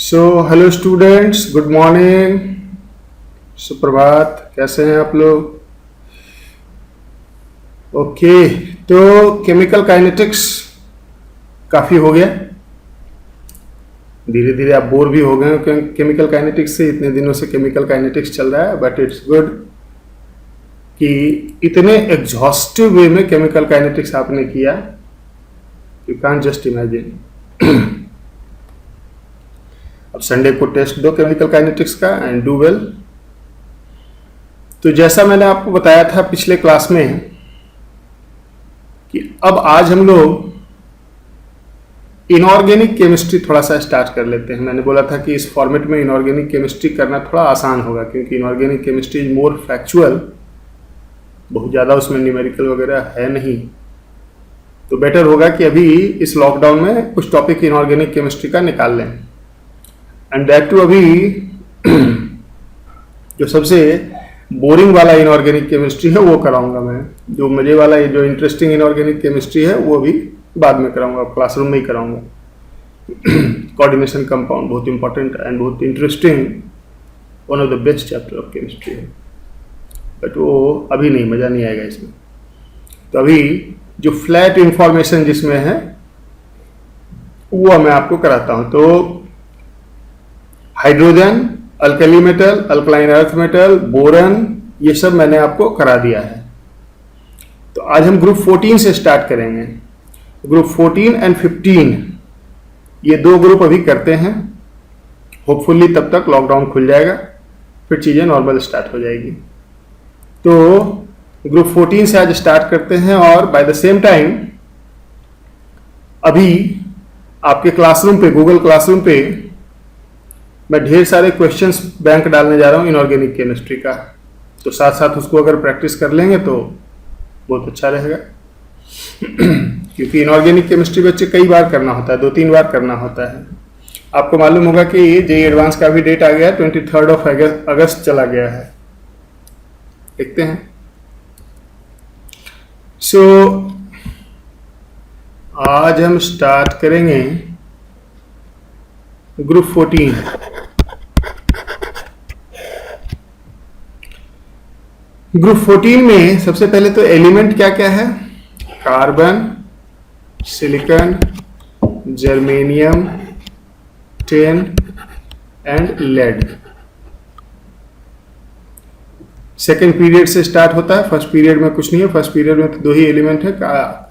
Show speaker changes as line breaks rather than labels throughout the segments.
So hello students, good morning, सुप्रभात। कैसे हैं आप लोग? ओके, तो केमिकल काइनेटिक्स काफ़ी हो गया। धीरे धीरे आप बोर भी हो गए हो केमिकल काइनेटिक्स से। इतने दिनों से केमिकल काइनेटिक्स चल रहा है, बट इट्स गुड कि इतने एग्जॉस्टिव वे में केमिकल काइनेटिक्स आपने किया। You can't just imagine. अब संडे को टेस्ट दो केमिकल काइनेटिक्स का एंड डू वेल। तो जैसा मैंने आपको बताया था पिछले क्लास में कि अब आज हम लोग इनऑर्गेनिक केमिस्ट्री थोड़ा सा स्टार्ट कर लेते हैं। मैंने बोला था कि इस फॉर्मेट में इनऑर्गेनिक केमिस्ट्री करना थोड़ा आसान होगा, क्योंकि inorganic chemistry is more factual, बहुत ज़्यादा उसमें न्यूमेरिकल वगैरह है नहीं। तो बेटर होगा कि अभी इस लॉकडाउन में कुछ टॉपिक इनऑर्गेनिक केमिस्ट्री का निकाल लें। एंड दैट टू अभी जो सबसे बोरिंग वाला इनऑर्गेनिक केमिस्ट्री है वो कराऊंगा मैं। जो मजे वाला, जो इंटरेस्टिंग इनऑर्गेनिक केमिस्ट्री है वो भी बाद में कराऊंगा, क्लासरूम में ही कराऊंगा। कोऑर्डिनेशन कंपाउंड बहुत इंपॉर्टेंट एंड बहुत interesting, one of the best chapter of chemistry है, बट वो अभी नहीं, मज़ा नहीं आएगा इसमें। तो अभी जो फ्लैट इंफॉर्मेशन जिसमें है वो मैं आपको कराता हूँ। तो hydrogen, alkali metal, alkaline earth metal, boron, ये सब मैंने आपको करा दिया है। तो आज हम ग्रुप 14 से स्टार्ट करेंगे। ग्रुप 14 एंड 15 ये दो ग्रुप अभी करते हैं। होपफुली तब तक लॉकडाउन खुल जाएगा, फिर चीज़ें नॉर्मल स्टार्ट हो जाएगी। तो ग्रुप 14 से आज स्टार्ट करते हैं, और बाय द सेम टाइम अभी आपके क्लासरूम पे, गूगल क्लासरूम पे मैं ढेर सारे क्वेश्चंस बैंक डालने जा रहा हूँ इनऑर्गेनिक केमिस्ट्री का। तो साथ साथ उसको अगर प्रैक्टिस कर लेंगे तो बहुत अच्छा रहेगा। क्योंकि इनऑर्गेनिक केमिस्ट्री बच्चे कई बार करना होता है, 2-3 बार करना होता है। आपको मालूम होगा कि जेईई एडवांस का भी डेट आ गया है, 23 अगस्त चला गया है। देखते हैं। सो आज हम स्टार्ट करेंगे ग्रुप 14। ग्रुप 14 में सबसे पहले तो एलिमेंट क्या क्या है? Carbon, silicon, germanium, tin and lead. Second period से स्टार्ट होता है, फर्स्ट पीरियड में कुछ नहीं है। फर्स्ट पीरियड में तो दो ही एलिमेंट है,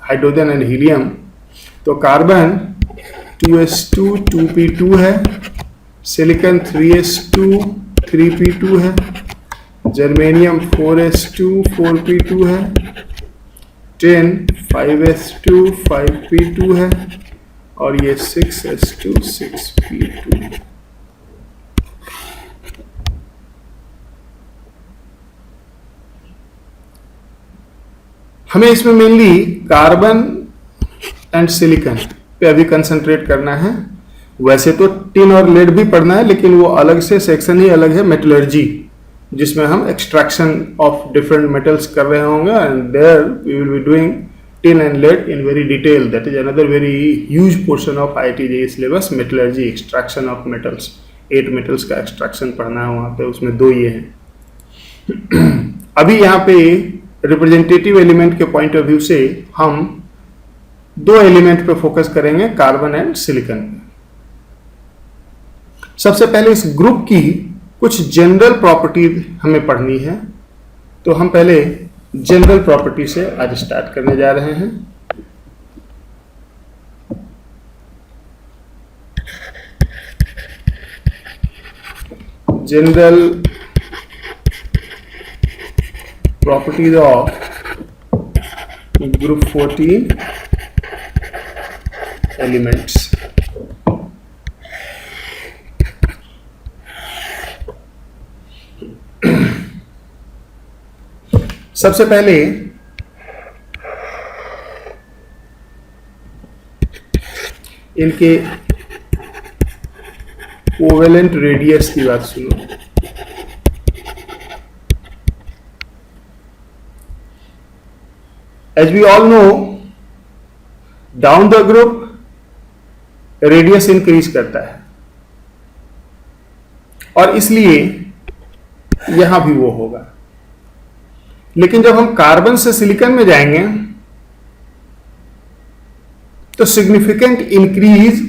हाइड्रोजन एंड हीलियम। तो कार्बन 2s2 2p2 है, सिलिकॉन 3s2 3p2 है, जर्मेनियम 4s2 4p2 है, टिन 5s2 5p2 है, और ये 6s2 6p2। हमें इसमें मेनली कार्बन एंड सिलिकॉन पे अभी कंसंट्रेट करना है। वैसे तो टिन और लेड भी पढ़ना है, लेकिन वो अलग से सेक्शन ही अलग है, मेटलर्जी, जिसमें हम एक्सट्रैक्शन ऑफ डिफरेंट मेटल्स कर रहे होंगे। And there we will be doing tin and lead in very detail. That is another very huge portion of IIT JEE syllabus, metallurgy, extraction of metals. 8 metals का extraction पढ़ना है वहाँ पे, उसमें 2 ये हैं। अभी यहाँ पे रिप्रेजेंटेटिव एलिमेंट के पॉइंट ऑफ व्यू से हम 2 एलिमेंट पे फोकस करेंगे, कार्बन एंड सिलिकॉन। सबसे पहले इस ग्रुप की कुछ जनरल प्रॉपर्टी हमें पढ़नी है। तो हम पहले जनरल प्रॉपर्टी से आज स्टार्ट करने जा रहे हैं। General properties of group 14 elements. सबसे पहले इनके कोवेलेंट रेडियस की बात सुनो। As we all know, down the group radius increase करता है, और इसलिए यहां भी वो होगा। लेकिन जब हम कार्बन से सिलिकॉन में जाएंगे तो significant increase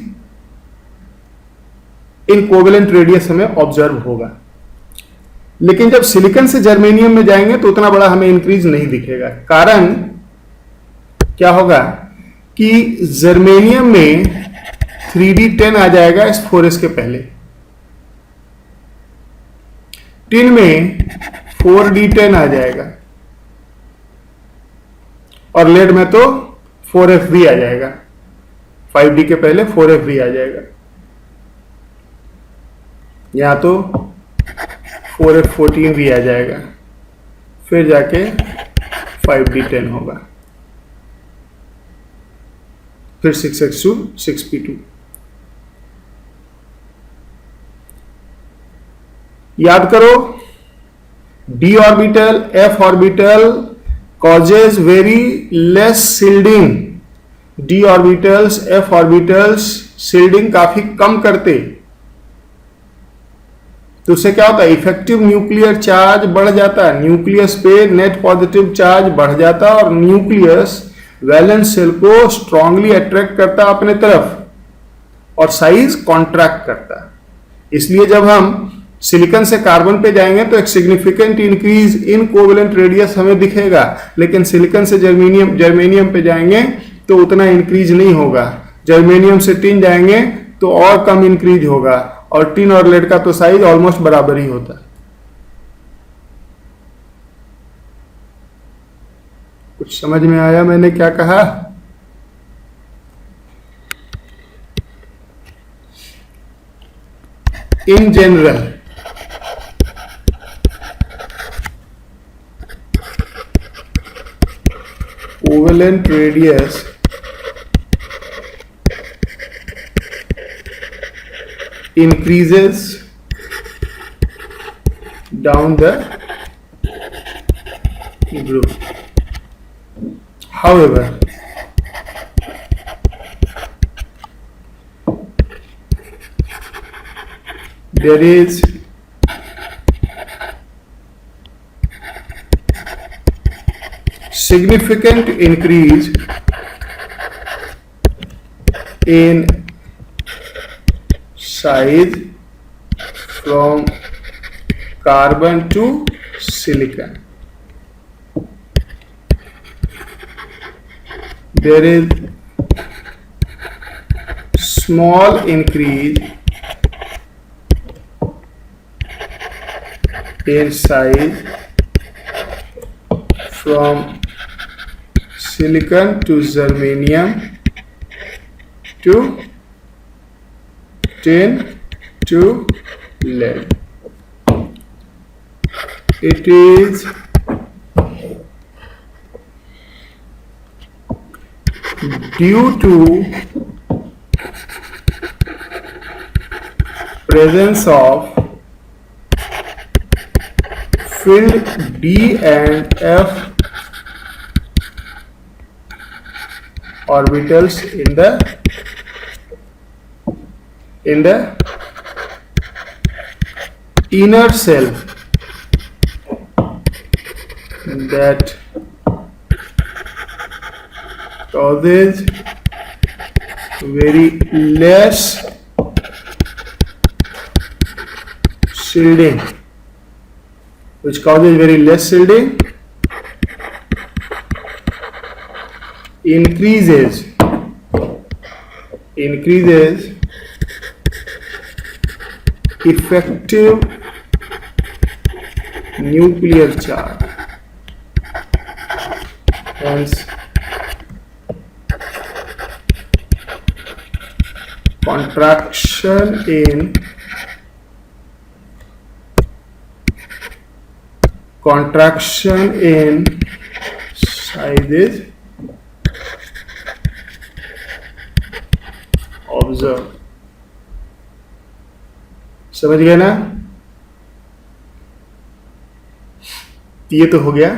in covalent radius हमें ऑब्जर्व होगा। लेकिन जब सिलिकॉन से जर्मेनियम में जाएंगे तो उतना बड़ा हमें इंक्रीज नहीं दिखेगा। कारण क्या होगा कि जर्मेनियम में 3d10 आ जाएगा इस 4s के पहले, टिन में 4d10 आ जाएगा और लेड में तो 4f भी आ जाएगा, 5d के पहले 4f भी आ जाएगा। यहां तो 4f14 भी आ जाएगा, फिर जाके 5d10 होगा, फिर 6x2 6p2। याद करो, d orbital f orbital causes very less shielding, d orbitals f orbitals shielding काफी कम करते, तो उससे क्या होता है, इफेक्टिव न्यूक्लियर चार्ज बढ़ जाता है, न्यूक्लियस पे नेट पॉजिटिव चार्ज बढ़ जाता है और न्यूक्लियस वैलेंस सेल को स्ट्रांगली अट्रैक्ट करता अपने तरफ और साइज कॉन्ट्रैक्ट करता। इसलिए जब हम सिलिकॉन से कार्बन पे जाएंगे तो एक significant increase in covalent radius हमें दिखेगा, लेकिन सिलिकॉन से जर्मेनियम पे जाएंगे तो उतना इंक्रीज नहीं होगा। जर्मेनियम से टिन जाएंगे तो और कम इंक्रीज होगा, और टिन और लेड का तो साइज ऑलमोस्ट बराबर ही होता है। कुछ समझ में आया मैंने क्या कहा? In general covalent radius increases down the group. However, there is significant increase in size from carbon to silicon. There is small increase in size from silicon to germanium to tin to lead. It is due to presence of filled D and F orbitals in the inner shell that causes very less shielding, increases effective nuclear charge, hence contraction in sizes observed. समझ गए ना? ये तो हो गया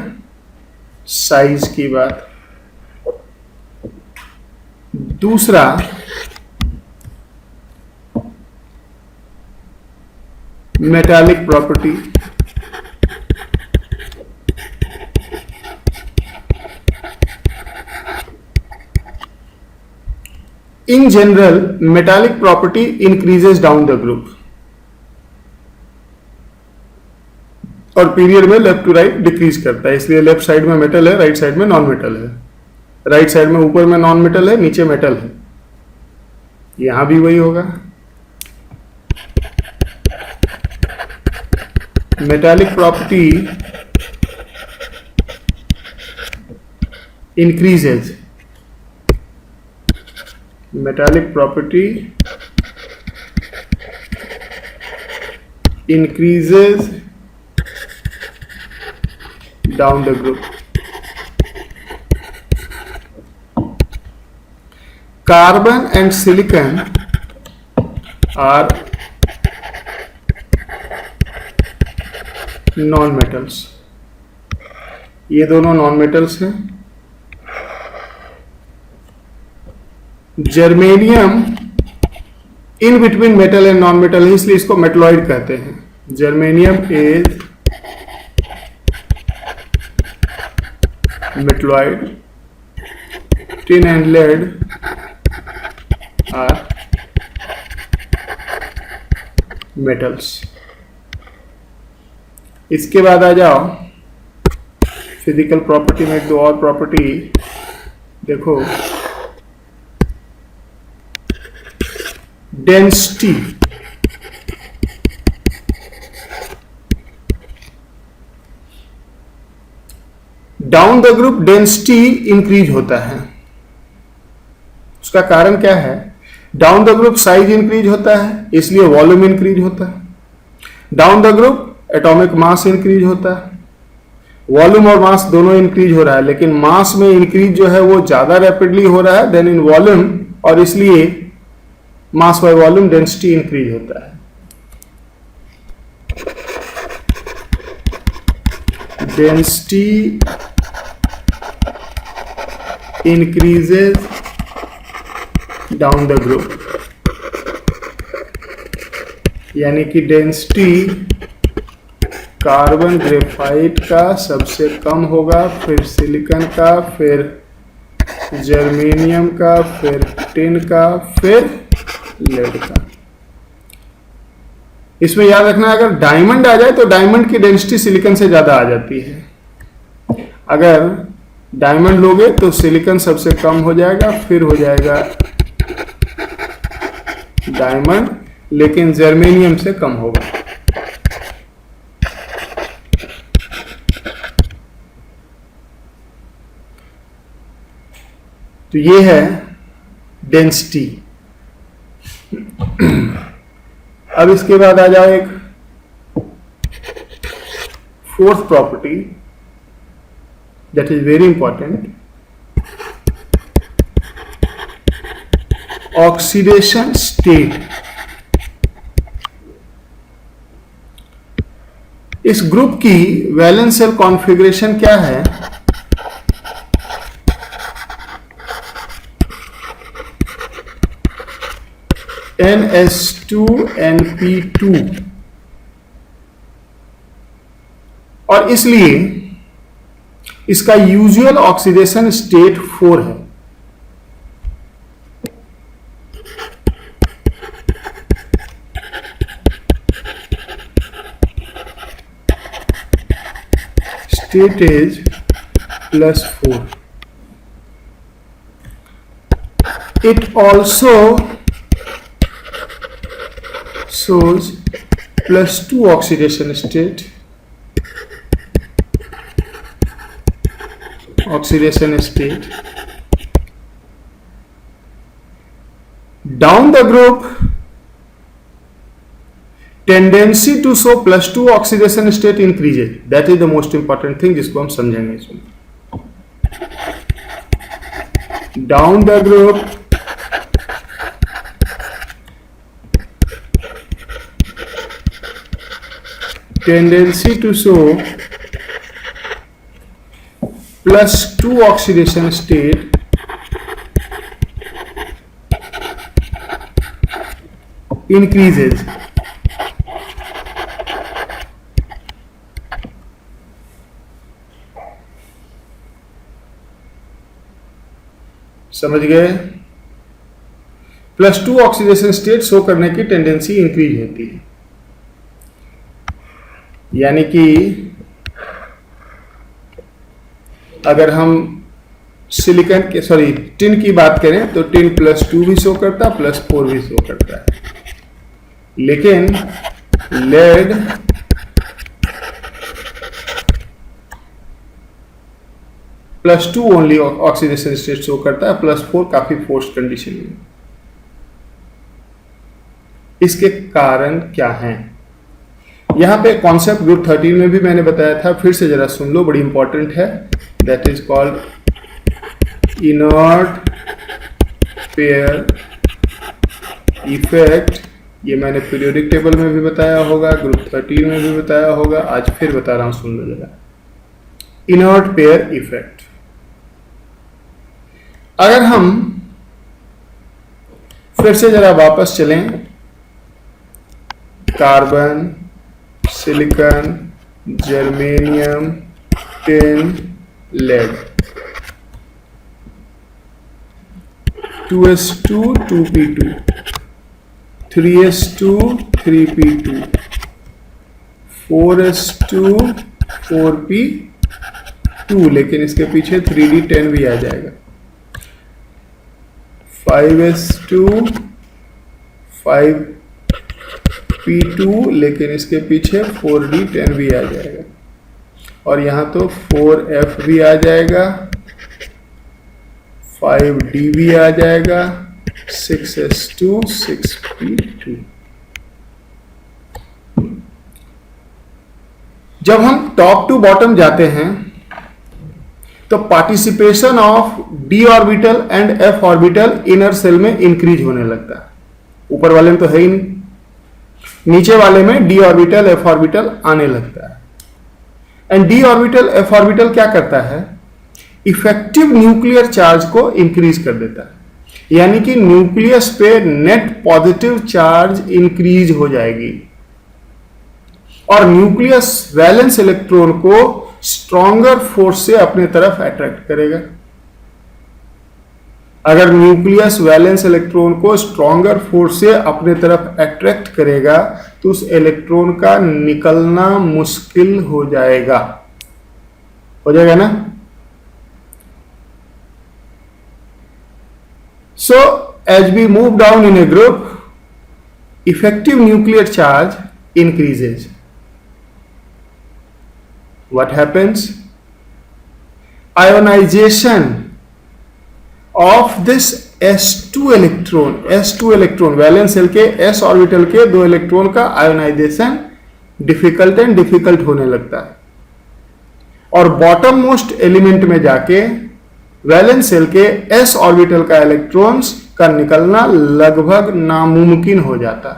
size की बात। दूसरा, metallic property. In general, metallic property increases down the group. और पीरियड में लेफ्ट टू राइट डिक्रीज करता है, इसलिए लेफ्ट साइड में मेटल है, राइट साइड में नॉन मेटल है, राइट साइड में ऊपर में नॉन मेटल है, नीचे मेटल है, यहां भी वही होगा. Metallic property increases, metallic property increases down the group. Carbon and silicon are non-metals. ये दोनों non-metals हैं. Germanium in between metal and non metal है, इसलिए इसको मेटलॉइड कहते हैं. Germanium is metalloid. Tin and lead are metals. इसके बाद आ जाओ फिजिकल प्रॉपर्टी में एक दो और प्रॉपर्टी देखो. Density, down the group density increase होता है. उसका कारण क्या है? Down the group size increase होता है, इसलिए वॉल्यूम इंक्रीज होता है. Down the group atomic mass increase होता है. वॉल्यूम और मास दोनों इंक्रीज हो रहा है, लेकिन मास में इंक्रीज जो है वो ज्यादा रैपिडली हो रहा है देन इन वॉल्यूम, और इसलिए mass by volume density increase होता है. Density increases down the group, यानी कि डेंसिटी कार्बन ग्रेफाइट का सबसे कम होगा, फिर सिलिकॉन का, फिर जर्मेनियम का, फिर टिन का, फिर लेड का. इसमें याद रखना अगर डायमंड आ जाए तो डायमंड की डेंसिटी सिलिकॉन से ज्यादा आ जाती है. अगर डायमंड लोगे तो सिलिकॉन सबसे कम हो जाएगा, फिर हो जाएगा डायमंड, लेकिन जर्मेनियम से कम होगा. तो ये है डेंसिटी. अब इसके बाद आ जाओ एक fourth property that is very important, oxidation state. इस ग्रुप की वैलेंस शेल कॉन्फ़िगरेशन क्या है? NS2NP2, और इसलिए इसका यूजुअल ऑक्सीडेशन स्टेट 4 है. State is +4. It also shows +2 oxidation state. Down the group, tendency to show +2 oxidation state increases. That is the most important thing जिसको हम समझेंगे इसमें. Down the group, tendency to show +2 oxidation state increases. समझ गए? +2 oxidation state show करने की tendency increase होती है, यानी कि अगर हम सिलिकॉन के टिन की बात करें तो टिन +2 भी शो करता है, +4 भी शो करता है, लेकिन lead +2 only oxidation state show करता है, +4 काफी फोर्स्ड कंडीशन में। इसके कारण क्या हैं? यहां पे कॉन्सेप्ट ग्रुप 13 में भी मैंने बताया था, फिर से जरा सुन लो, बड़ी इंपॉर्टेंट है। That is called inert pair effect. ये मैंने पीरियोडिक टेबल में भी बताया होगा, ग्रुप 13 में भी बताया होगा, आज फिर बता रहा हूं, सुन लो जरा। Inert pair effect. अगर हम फिर से जरा वापस चलें, carbon, silicon, germanium, tin, lead, 2s2 2p2, 3s2 3p2, 4s2 4p2, लेकिन इसके पीछे 3d10 भी आ जाएगा, 5s2 5p2, लेकिन इसके पीछे 4d10 भी आ जाएगा, और यहां तो 4f भी आ जाएगा, 5d भी आ जाएगा, 6s2 6p2। जब हम टॉप टू बॉटम जाते हैं तो participation of d orbital and f orbital inner shell में इंक्रीज होने लगता है। ऊपर वाले में तो है ही नहीं, नीचे वाले में d ऑर्बिटल f ऑर्बिटल आने लगता है। And d orbital f orbital क्या करता है? इफेक्टिव न्यूक्लियर चार्ज को इंक्रीज कर देता है, यानी कि न्यूक्लियस पे नेट पॉजिटिव चार्ज इंक्रीज हो जाएगी, और न्यूक्लियस वैलेंस इलेक्ट्रॉन को स्ट्रॉन्गर फोर्स से अपने तरफ अट्रैक्ट करेगा। अगर न्यूक्लियस वैलेंस इलेक्ट्रॉन को स्ट्रॉन्गर फोर्स से अपने तरफ अट्रैक्ट करेगा तो उस इलेक्ट्रॉन का निकलना मुश्किल हो जाएगा ना? So, as we move down in a group, effective nuclear charge increases. What happens? Ionization of this s2 electron valence shell के s ऑर्बिटल के 2 इलेक्ट्रॉन का आयोनाइजेशन डिफिकल्ट होने लगता है, और बॉटम मोस्ट एलिमेंट में जाके वैलेंस सेल के s ऑर्बिटल का इलेक्ट्रॉन्स का निकलना लगभग नामुमकिन हो जाता है।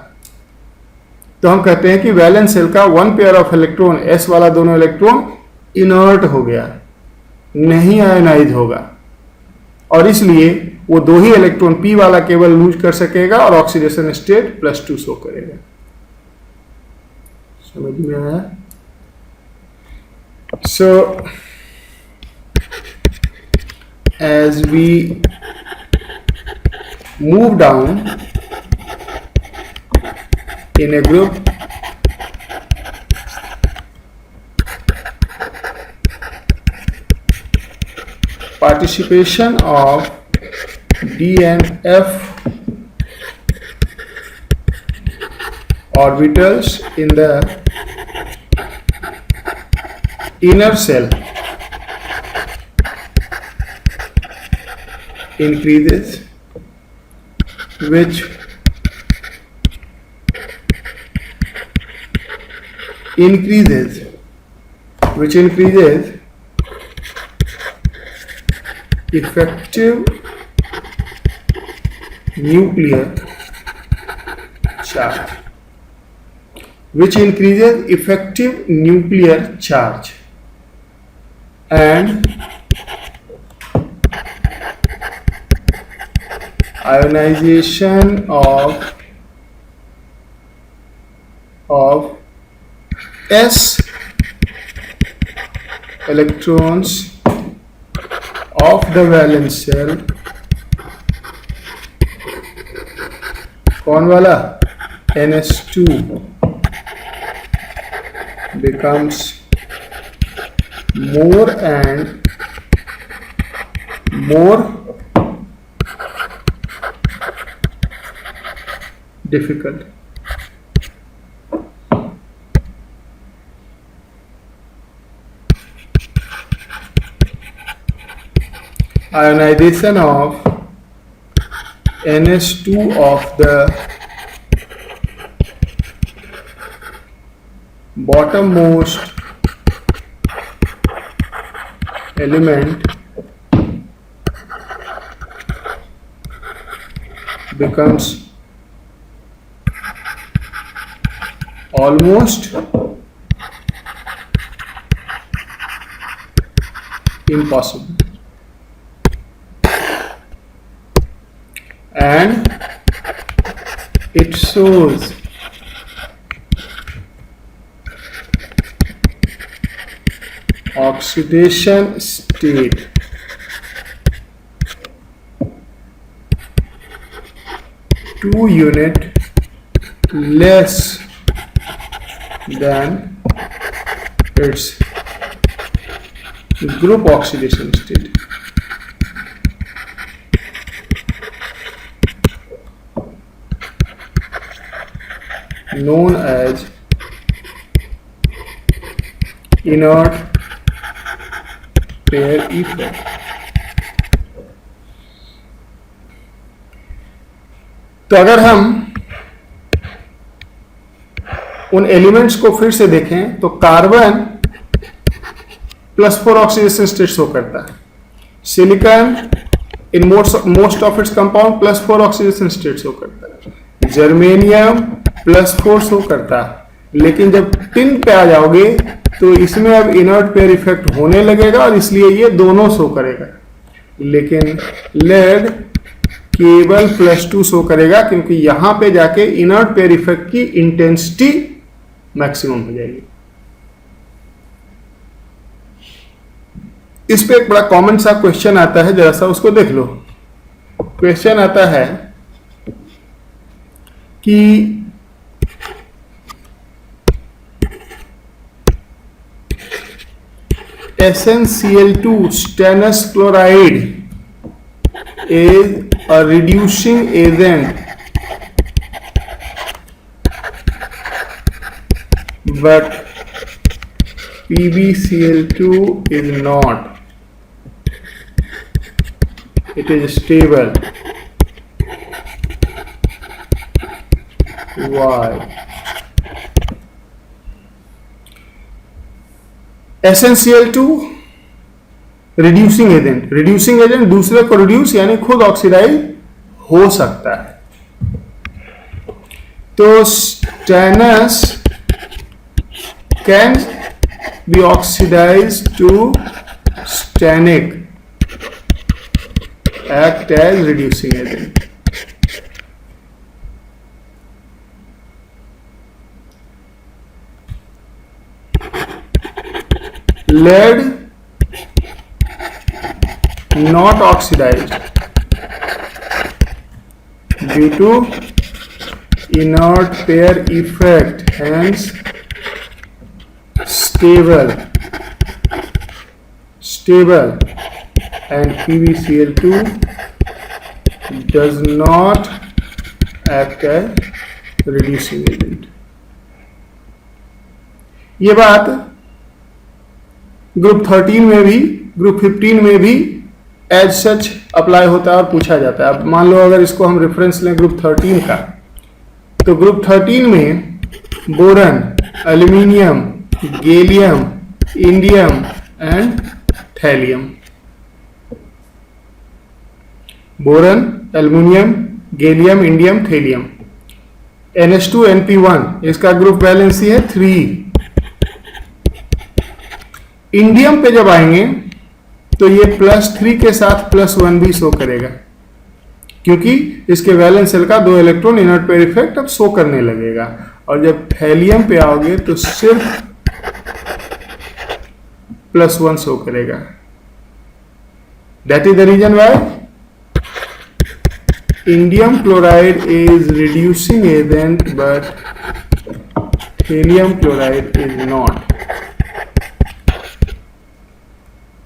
तो हम कहते हैं कि वैलेंस सेल का 1 पेयर ऑफ इलेक्ट्रॉन, s वाला दोनों इलेक्ट्रॉन इनर्ट हो गया, नहीं आयोनाइज होगा, और इसलिए वो 2 ही इलेक्ट्रॉन p वाला केवल लूज कर सकेगा और ऑक्सीडेशन स्टेट +2 शो करेगा। समझ में आया? So as we move down in a group, participation of d and f orbitals in the inner cell increases, which increases effective nuclear charge, and ionization of s electrons of the valence shell कौन वाला? NH2 becomes more and more difficult. Ionization of NH2 of the bottommost element becomes almost impossible, and it shows oxidation state two unit less than its group oxidation state. Known as inert pair effect. तो अगर हम उन elements को फिर से देखें तो carbon +4 oxidation state show करता है, silicon in most of its compound +4 oxidation state show करता है, जर्मेनियम +4 शो करता है, लेकिन जब टिन पे आ जाओगे तो इसमें अब इनर्ट पेयर इफेक्ट होने लगेगा और इसलिए ये दोनों शो करेगा, लेकिन लेड केवल +2 शो करेगा क्योंकि यहां पे जाके इनर्ट पेयर इफेक्ट की इंटेंसिटी मैक्सिमम हो जाएगी। इस पे एक बड़ा कॉमन सा क्वेश्चन आता है, जरा सा उसको देख लो। क्वेश्चन आता है कि SnCl2 stannous chloride is a reducing agent but PbCl2 is not. It is stable. Why? SnCl2 reducing agent, reducing agent दूसरे को रिड्यूस यानी खुद ऑक्सीडाइज हो सकता है। तो stannous can be oxidise to stannic, act as reducing agent. lead not oxidized due to inert pair effect, hence stable, and PbCl2 does not act as reducing agent. ये बात ग्रुप 13 में भी, ग्रुप 15 में भी एज सच अप्लाई होता है और पूछा जाता है। अब मान लो अगर इसको हम रेफरेंस लें ग्रुप 13 का, तो ग्रुप 13 में boron, aluminium, gallium, indium and thallium, boron, aluminium, gallium, indium, thallium. NH2 NP1 इसका ग्रुप वैलेंसी है 3। इंडियम पे जब आएंगे तो ये +3 के साथ +1 भी शो करेगा क्योंकि इसके वैलेंस शेल का 2 इलेक्ट्रॉन इनर्ट पेयर इफेक्ट अब शो करने लगेगा। और जब थैलियम पे आओगे तो सिर्फ +1 शो करेगा। That is the reason why indium chloride is reducing agent but helium chloride is not.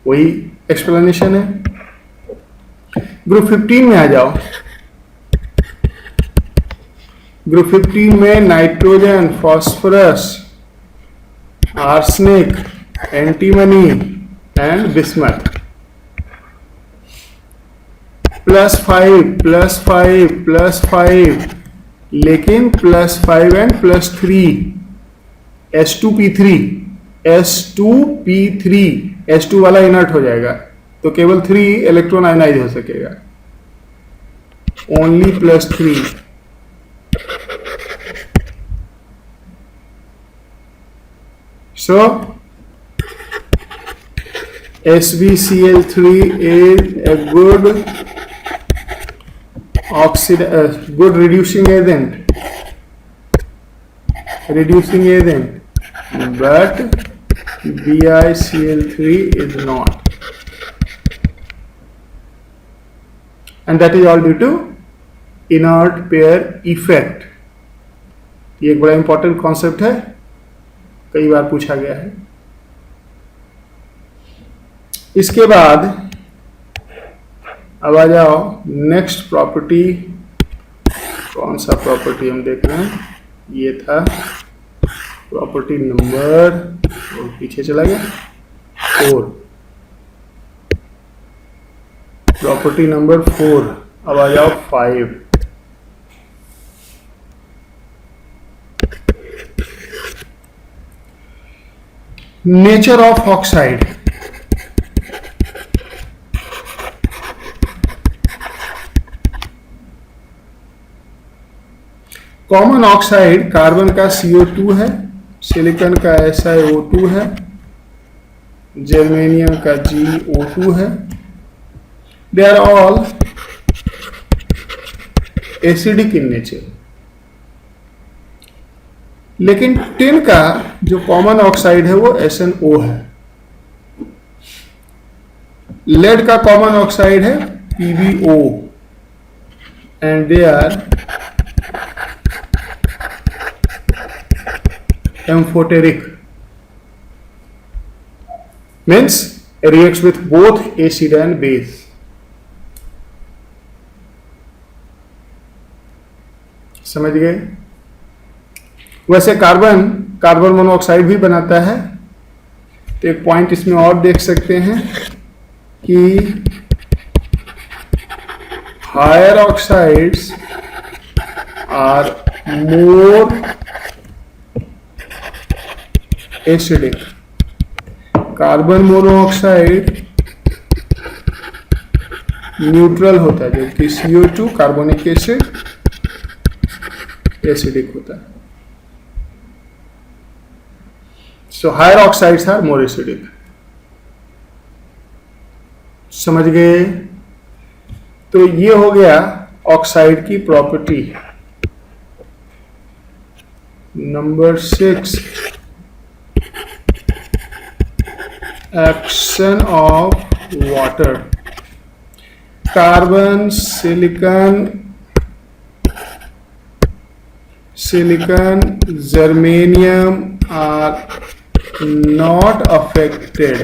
वही एक्सप्लेनेशन है. ग्रुप 15 में आ जाओ. ग्रुप 15 में nitrogen, phosphorus, arsenic, antimony and bismuth. +5 लेकिन +5 एंड +3 S2P3 S2 वाला इनर्ट हो जाएगा तो केवल 3 इलेक्ट्रॉन आयनाइज हो सकेगा. Only +3. So SbCl3 is a good reducing agent, but BiCl3 is not, and that is all due to inert pair effect. ये एक बड़ा इंपॉर्टेंट कॉन्सेप्ट है, कई बार पूछा गया है. इसके बाद अब आ जाओ नेक्स्ट प्रॉपर्टी. कौन सा प्रॉपर्टी हम देख रहे हैं? ये था प्रॉपर्टी नंबर, और पीछे चला गया, 4. Property number 4. अब आ जाओ 5. Nature of oxide. Common oxide carbon का CO2 है, सिलिकॉन का SiO2 है, जर्मेनियम का GO2 है. They are all acidic in nature. लेकिन टिन का जो कॉमन ऑक्साइड है वो SnO है. लेड का कॉमन ऑक्साइड है PbO and they are amphoteric, means reacts with both acid and base. समझ गए? वैसे कार्बन मोनोऑक्साइड भी बनाता है. तो एक पॉइंट इसमें और देख सकते हैं कि higher oxides are more acidic. Carbon monoxide neutral होता है, जबकि CO2 कार्बोनिक एसिड एसिडिक होता है. So higher oxides are more acidic. समझ गए? तो ये हो गया ऑक्साइड की property. Number 6, action of water. Carbon, silicon, germanium are not affected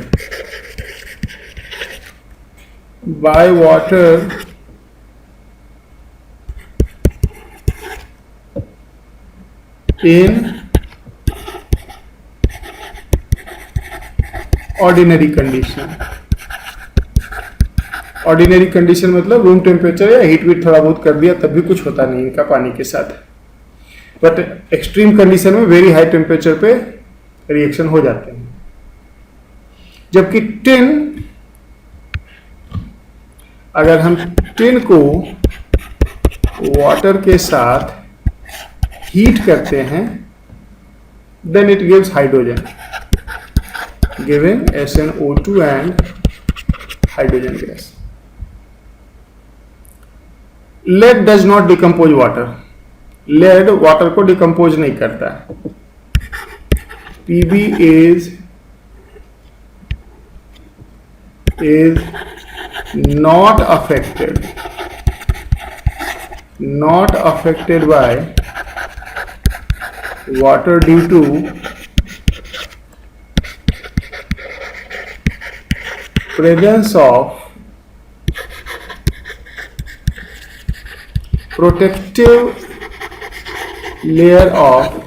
by water in ordinary condition. Ordinary condition मतलब रूम टेम्परेचर या हीट वीट थोड़ा बहुत कर दिया तब भी कुछ होता नहीं इनका पानी के साथ. बट एक्सट्रीम कंडीशन में वेरी हाई टेम्परेचर पे रिएक्शन हो जाते हैं. जबकि टिन, अगर हम टिन को वाटर के साथ हीट करते हैं then it gives hydrogen, giving SnO2 and hydrogen gas. Lead does not decompose water. Lead water को डिकम्पोज नहीं करता. Pb is not affected not affected by water due to presence of protective layer of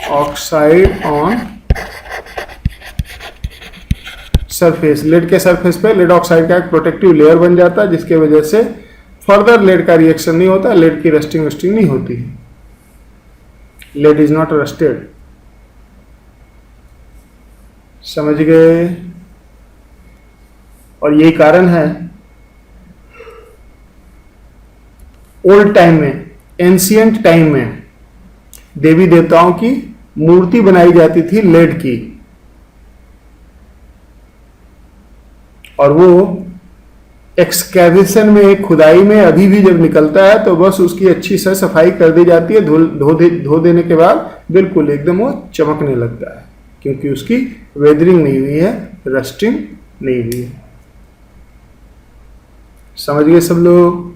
oxide on surface. Lead के surface पे lead oxide का एक protective layer बन जाता है, जिसके वजह से फर्दर लेड का रिएक्शन नहीं होता, लेड की रस्टिंग वस्टिंग नहीं होती है। Lead is not rusted. समझ गए? और यही कारण है ओल्ड टाइम में, एंशियंट टाइम में देवी देवताओं की मूर्ति बनाई जाती थी लेड की, और वो एक्सकैवेशन में, खुदाई में अभी भी जब निकलता है तो बस उसकी अच्छी से सफाई कर दी जाती है। धो देने के बाद बिल्कुल एकदम वो चमकने लगता है, क्योंकि उसकी वेदरिंग नहीं हुई है, रस्टिंग नहीं हुई है। समझ गए सब लोग?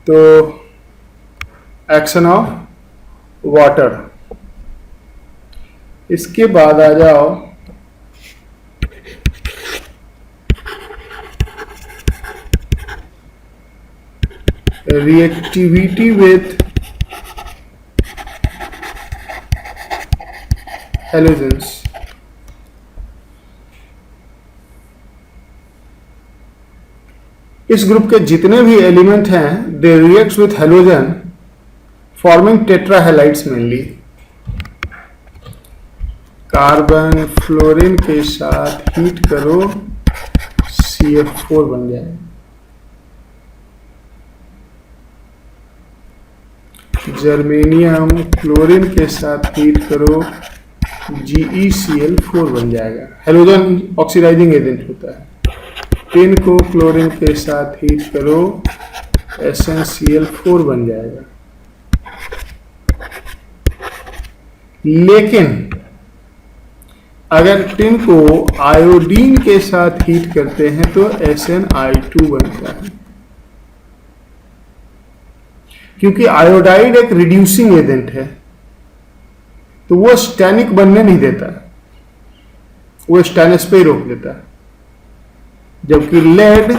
तो एक्शन ऑफ वाटर। इसके बाद आ जाओ रिएक्टिविटी विथ हैलोजेंस। इस ग्रुप के जितने भी एलिमेंट हैं they react with halogen forming tetrahalides mainly. Carbon fluorine के साथ हीट करो CF4 बन जाए। जर्मेनियम क्लोरीन के साथ हीट करो GeCl4 बन जाएगा। हैलोजन ऑक्सीडाइजिंग एजेंट होता है। टिन को क्लोरीन के साथ हीट करो SnCl4 बन जाएगा। लेकिन अगर टिन को आयोडीन के साथ हीट करते हैं तो SnI2 बनता है, क्योंकि आयोडाइड एक रिड्यूसिंग एजेंट है, तो वो स्टैनिक बनने नहीं देता, वो स्टैनस पे ही रोक देता है। जबकि लेड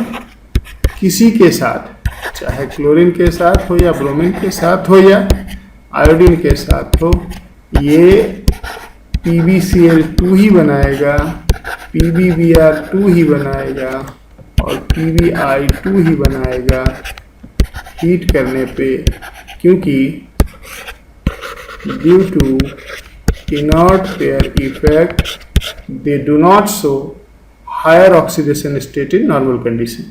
किसी के साथ, चाहे क्लोरीन के साथ हो या ब्रोमीन के साथ हो या आयोडीन के साथ हो, ये PbCl2 ही बनाएगा, PbBr2 ही बनाएगा और PbI2 ही बनाएगा हीट करने पे, क्योंकि due to inert pair effect they do not show higher oxidation state in normal condition.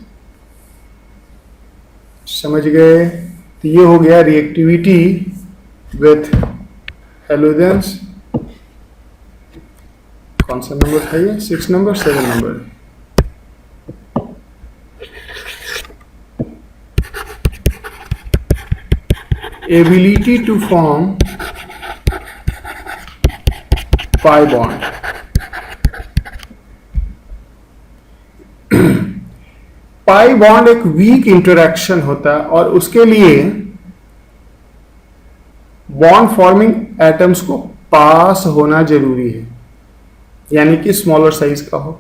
समझ गए? तो ये हो गया रिएक्टिविटी विथ हैलोजेंस। कौन सा नंबर था ये? 6 number 7 number. Ability to form pi bond. Pi bond एक वीक इंटरेक्शन होता है और उसके लिए बॉन्ड फॉर्मिंग एटम्स को पास होना जरूरी है, यानी कि स्मॉलर साइज का हो,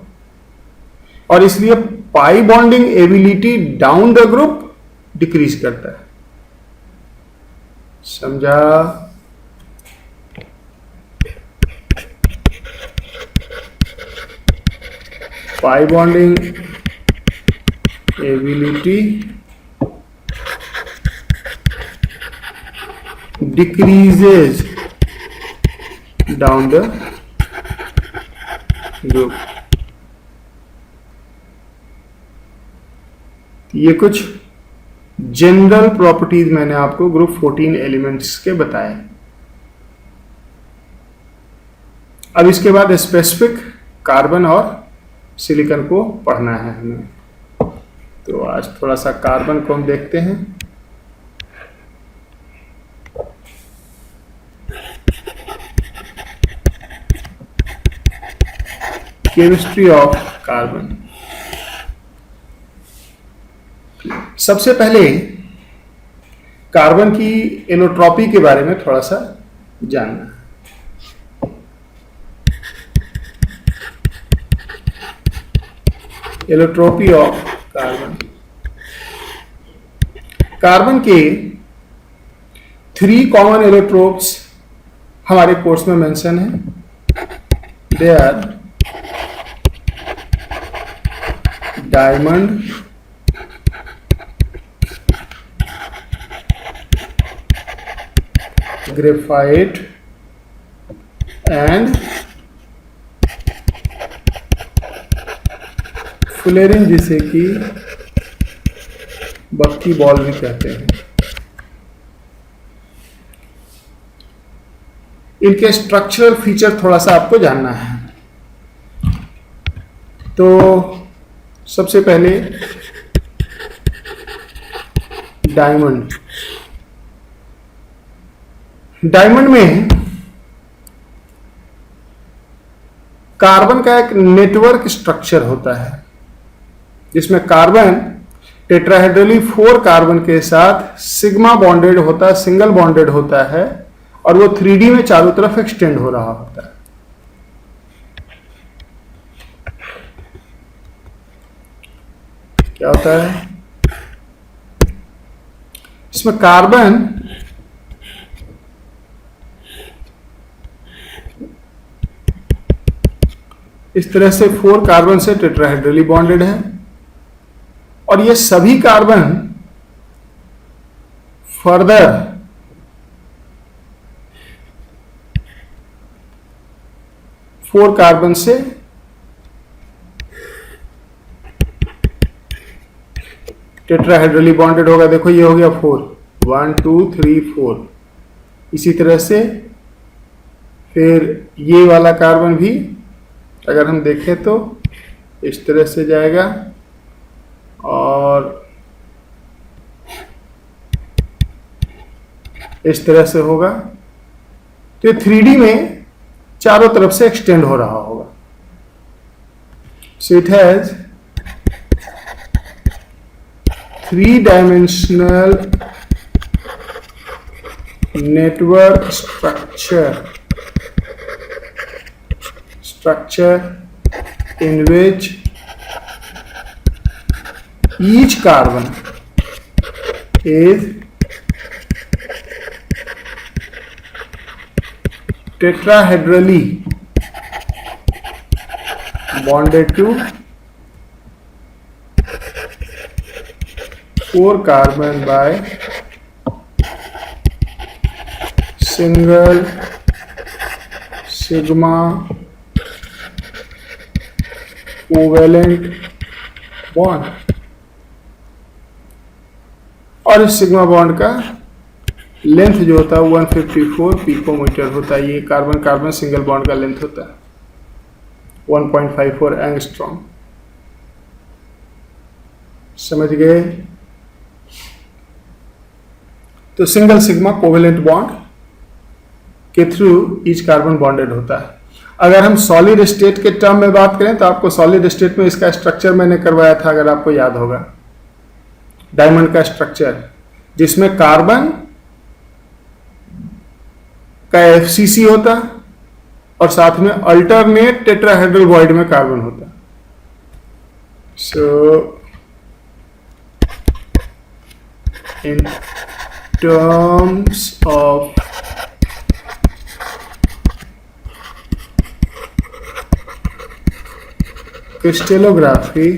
और इसलिए pi bonding ability down the group decrease करता है। समझा? Pi bonding ability decreases down the group। ये कुछ जनरल प्रॉपर्टीज मैंने आपको ग्रुप 14 एलिमेंट्स के बताए। अब इसके बाद स्पेसिफिक कार्बन और सिलिकॉन को पढ़ना है हमें। तो आज थोड़ा सा कार्बन को हम देखते हैं। Chemistry of carbon. सबसे पहले कार्बन की एलोट्रॉपी के बारे में थोड़ा सा जानना। Allotropy of carbon. कार्बन के 3 कॉमन एलोट्रोप्स हमारे कोर्स में मेंशन है। They are diamond, graphite and fullerene, जिसे कि बक्की बॉल भी कहते हैं। इनके स्ट्रक्चरल फीचर थोड़ा सा आपको जानना है। तो सबसे पहले डायमंड। डायमंड में कार्बन का एक नेटवर्क स्ट्रक्चर होता है, जिसमें कार्बन टेट्राहेड्रली 4 कार्बन के साथ सिग्मा बॉन्डेड होता है, सिंगल बॉन्डेड होता है, और वो 3D में चारों तरफ एक्सटेंड हो रहा होता है। क्या होता है इसमें? कार्बन इस तरह से 4 कार्बन से टेट्राहेड्रली बॉन्डेड है, और ये सभी कार्बन फर्दर फोर कार्बन से टेट्राहेड्रली बॉन्डेड होगा। देखो ये हो गया 4, 1 2 3 4। इसी तरह से फिर ये वाला कार्बन भी अगर हम देखें तो इस तरह से जाएगा, और इस तरह से होगा। तो ये 3D में चारों तरफ से एक्सटेंड हो रहा होगा। So it has 3-dimensional network structure in which each carbon is tetrahedrally bonded to 4 carbon by single sigma covalent bond। और इस सिग्मा बॉन्ड का लेंथ जो होता है 154 पिकोमीटर होता है। ये कार्बन कार्बन सिंगल बॉन्ड का लेंथ होता है 1.54 एंगस्ट्रॉम। समझ गए? तो सिंगल सिग्मा कोवेलेंट बॉन्ड के थ्रू ईच कार्बन बॉन्डेड होता है। अगर हम सॉलिड स्टेट के टर्म में बात करें तो आपको सॉलिड स्टेट में इसका स्ट्रक्चर मैंने करवाया था, अगर आपको याद होगा, डायमंड का स्ट्रक्चर, जिसमें कार्बन का FCC होता और साथ में अल्टरनेट टेट्राहेड्रल वॉइड में कार्बन होता। सो इन terms of crystallography,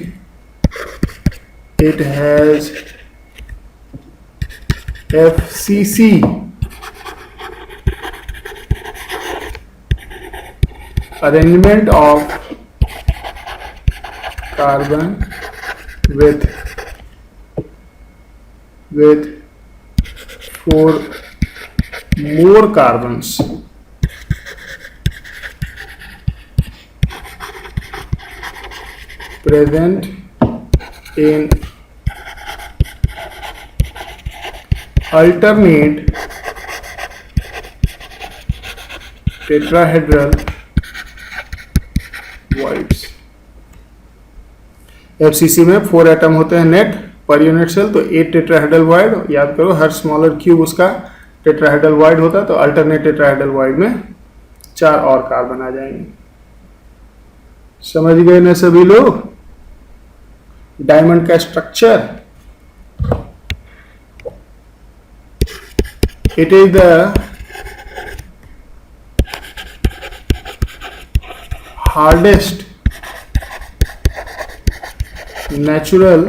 it has FCC arrangement of carbon with 4 more carbons present in alternate tetrahedral voids। FCC में 4 एटम होते हैं नेट पर यूनिट सेल, तो 8 टेट्राहेड्रल वाइड, याद करो हर स्मॉलर क्यूब उसका tetrahedral void होता है, तो अल्टरनेट टेट्राहेड्रल वाइड में 4 और कार्बन आ जाएंगे। समझ गए ना सभी लोग डायमंड का structure? It is the hardest natural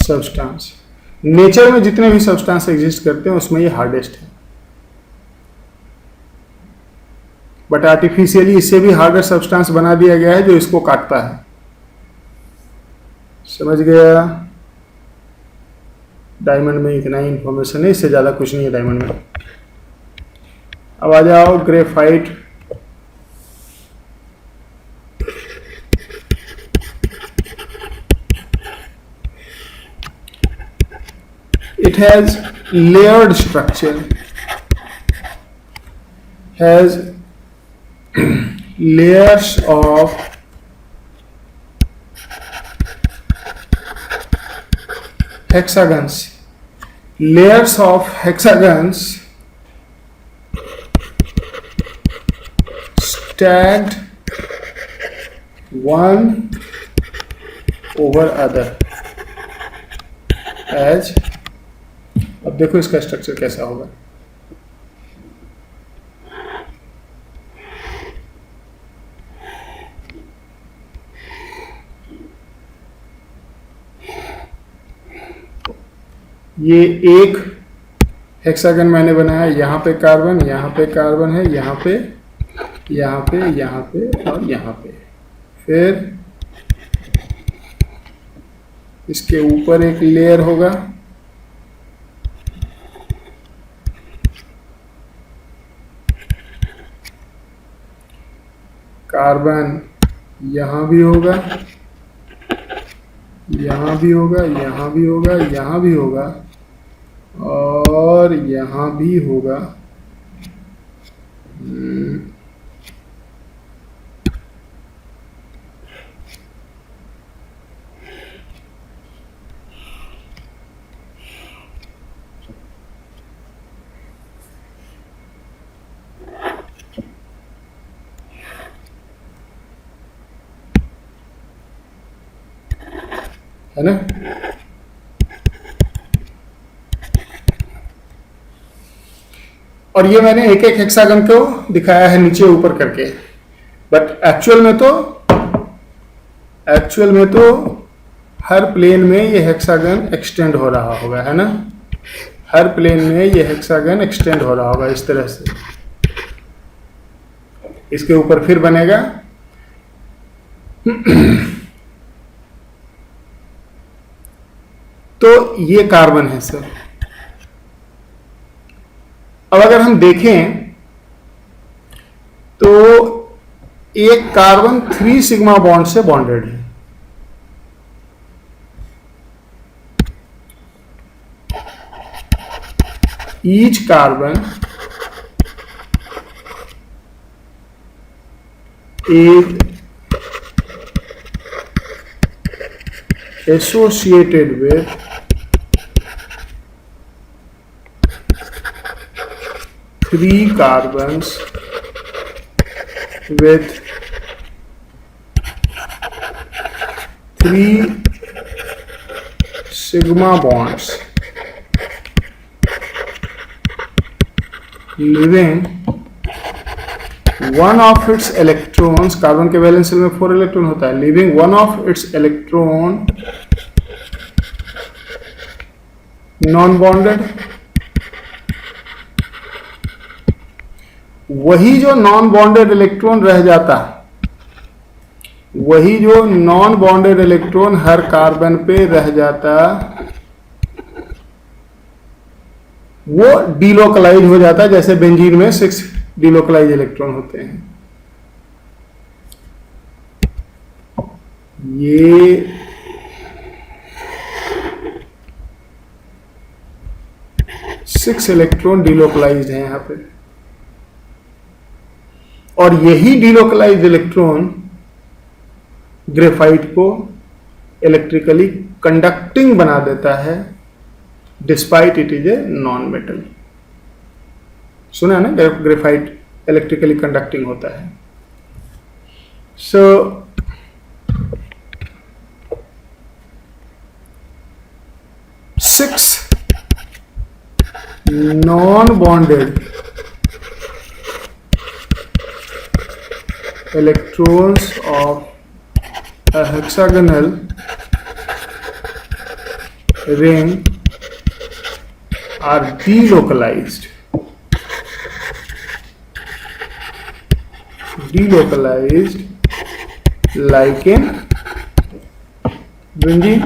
substance. Nature में जितने भी सब्सटेंस एग्जिस्ट करते हैं उसमें ये हार्डेस्ट है, बट आर्टिफिशियली इससे भी हार्डर सब्सटेंस बना दिया गया है जो इसको काटता है। समझ गया? डायमंड में इतना ही इंफॉर्मेशन है, इससे ज्यादा कुछ नहीं है डायमंड में। अब आ जाओ graphite. It has layered structure, has layers of hexagons, layers of hexagons stacked one over other as, अब देखो इसका स्ट्रक्चर कैसा होगा। ये एक हेक्सागन मैंने बनाया, यहाँ पे कार्बन, यहाँ पे कार्बन है, यहाँ पे, यहाँ पे, यहाँ पे और यहाँ पे। फिर इसके ऊपर एक लेयर होगा, कार्बन यहाँ भी होगा, यहाँ भी होगा, यहाँ भी होगा, यहाँ भी होगा और यहाँ भी होगा। है ना? और ये मैंने एक एक हेक्सागन को दिखाया है नीचे ऊपर करके, बट एक्चुअल में तो हर प्लेन में ये हेक्सागन एक्सटेंड हो रहा होगा, है ना? हर प्लेन में ये हेक्सागन एक्सटेंड हो रहा होगा इस तरह से। इसके ऊपर फिर बनेगा तो ये कार्बन है सर। अब अगर हम देखें तो एक कार्बन 3 सिग्मा बॉन्ड से बॉन्डेड है। Each carbon is associated with three carbons with 3 sigma bonds leaving one of its electrons, carbon के वैलेंस शेल में 4 इलेक्ट्रॉन होता है, leaving one of its electron non bonded. वही जो नॉन बॉन्डेड इलेक्ट्रॉन रह जाता, वही जो नॉन बॉन्डेड इलेक्ट्रॉन हर कार्बन पे रह जाता, वो डीलोकलाइज हो जाता है। जैसे बेंजीन में 6 डीलोकलाइज इलेक्ट्रॉन होते हैं। ये सिक्स इलेक्ट्रॉन डीलोकलाइज्ड हैं यहां पे, और यही डिलोकलाइज्ड इलेक्ट्रॉन ग्रेफाइट को इलेक्ट्रिकली कंडक्टिंग बना देता है, despite it is a non metal. सुना है ना, ग्रेफाइट इलेक्ट्रिकली कंडक्टिंग होता है। So six non bonded electrons of a hexagonal ring are delocalized like in bringing,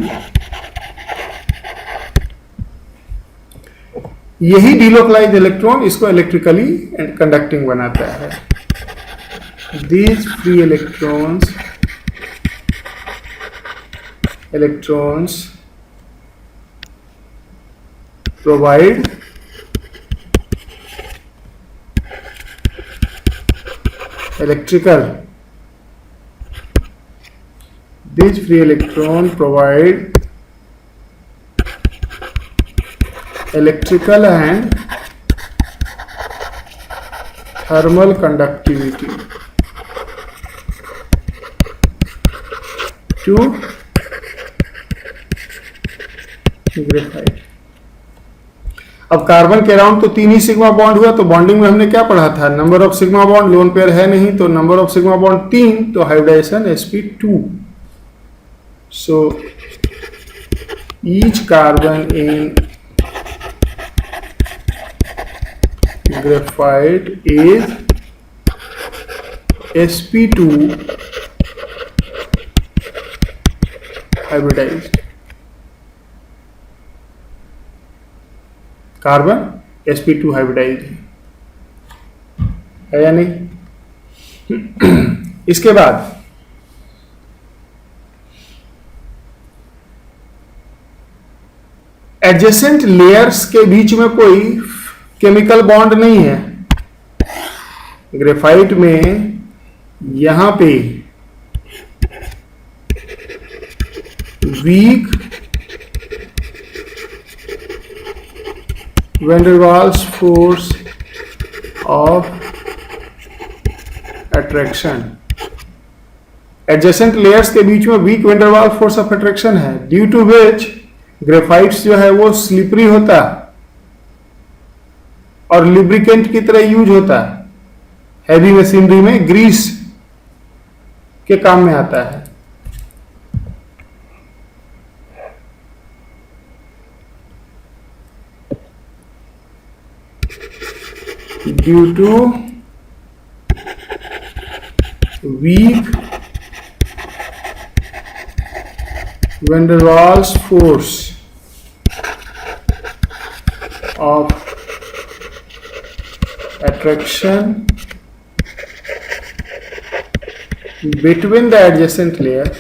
यही delocalized इलेक्ट्रॉन इसको इलेक्ट्रिकली कंडक्टिंग बनाता है। These free electrons provide electrical. These free electrons provide electrical and thermal conductivity to graphite. अब carbon के around तो 3 ही sigma bond हुआ, तो bonding में हमने क्या पढ़ा था, number of sigma bond, lone pair है नहीं तो नंबर ऑफ सिग्मा बॉन्ड 3, तो hybridization sp2। So each carbon in graphite is sp2 hybridized. Carbon sp2 hybridized है या नहीं। इसके बाद एडजेसेंट लेयर्स के बीच में कोई केमिकल बॉन्ड नहीं है। ग्रेफाइट में यहां पे weak van der Waals force of attraction, adjacent layers के बीच में weak van der Waals force of attraction है, ड्यू टू विच ग्रेफाइट्स जो है वो स्लिपरी होता और लुब्रिकेंट की तरह यूज होता है, हैवी मशीनरी में ग्रीस के काम में आता है। Due to weak van der Waals force of attraction between the adjacent layers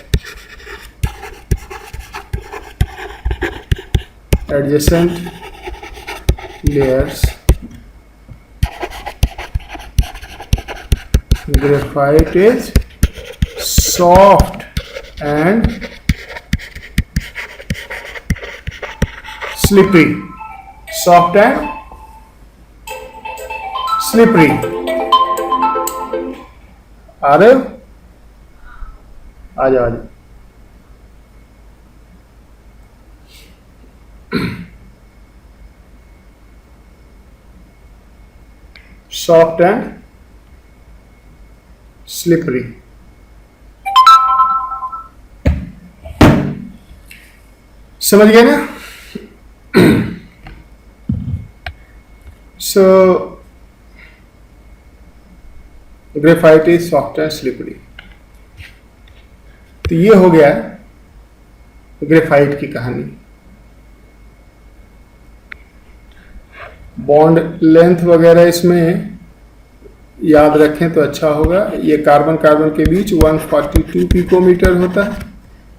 graphite is soft and slippery, soft and slippery। आ रहे हो, आ जाओ। Soft and slippery. समझ गए ना। So graphite is soft and slippery. तो ये हो गया ग्रेफाइट की कहानी। बॉन्ड लेंथ वगैरह इसमें याद रखें तो अच्छा होगा। ये कार्बन कार्बन के बीच 142 पिकोमीटर होता है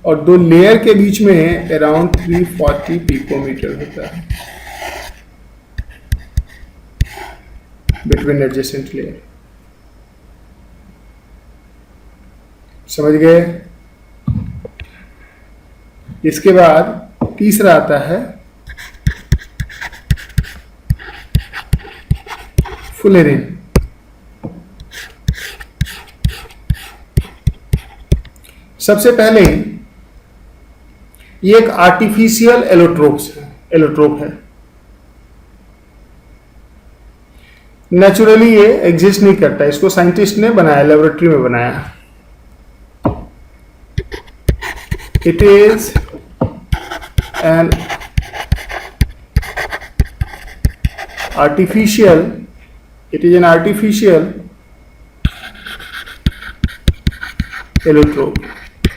और दो लेयर के बीच में अराउंड 340 पिकोमीटर होता है बिटवीन एडजेसेंट लेयर। समझ गए? इसके बाद तीसरा आता है फुलेरिन। सबसे पहले ये एक आर्टिफिशियल एलोट्रोप है। नेचुरली ये एग्जिस्ट नहीं करता, इसको साइंटिस्ट ने बनाया, लेबोरेटरी में बनाया। It is an artificial allotrope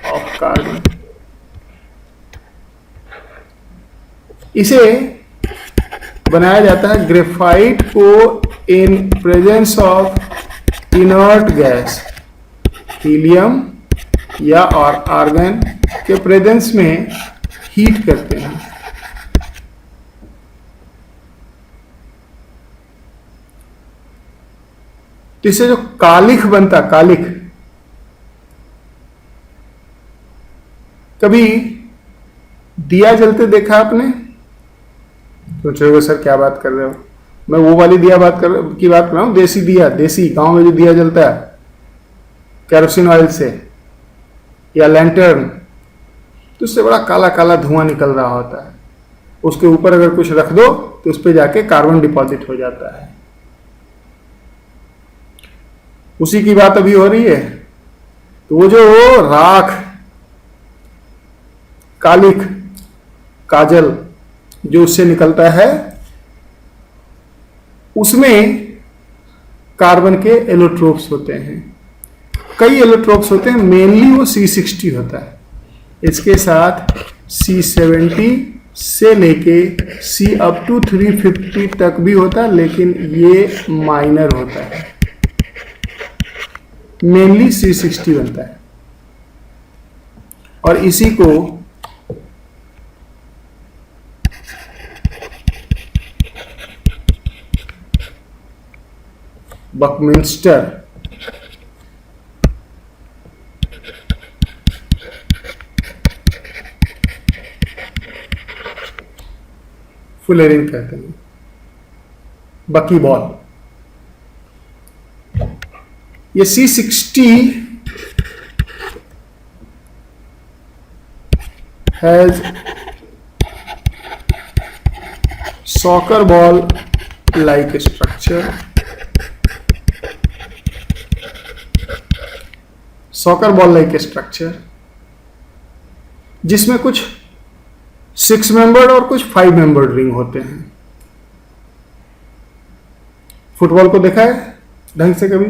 of carbon. इसे बनाया जाता है ग्रेफाइट को in presence of inert gas, helium या और आर्गन के प्रेजेंस में हीट करते हैं। इससे जो कालिख बनता, कालिख, कभी दिया जलते देखा आपने? सोचोगे सर क्या बात कर रहे हो, मैं वो वाली दिया की बात कर रहा हूं, देसी दिया, देसी गांव में जो दिया जलता है केरोसिन ऑयल से या लैंटर्न, तो उससे बड़ा काला काला धुआं निकल रहा होता है। उसके ऊपर अगर कुछ रख दो तो उस पर जाके कार्बन डिपॉजिट हो जाता है। उसी की बात अभी हो रही है। तो वो जो राख, कालिख, काजल जो उससे निकलता है, उसमें कार्बन के एलोट्रोप्स होते हैं। कई एलोट्रोप्स होते हैं, मेनली वो C60 होता है। इसके साथ C70 से लेके C अप टू 350 तक भी होता है, लेकिन ये माइनर होता है। मेनली C60 बनता है और इसी को बकमिंस्टर फुलेरिन कहते हैं, बकी बॉल। ये C60 has soccer ball like structure. Soccer ball like structure जिसमें कुछ 6 मेंबर्ड और कुछ 5 मेंबर्ड रिंग होते हैं। फुटबॉल को देखा है ढंग से कभी?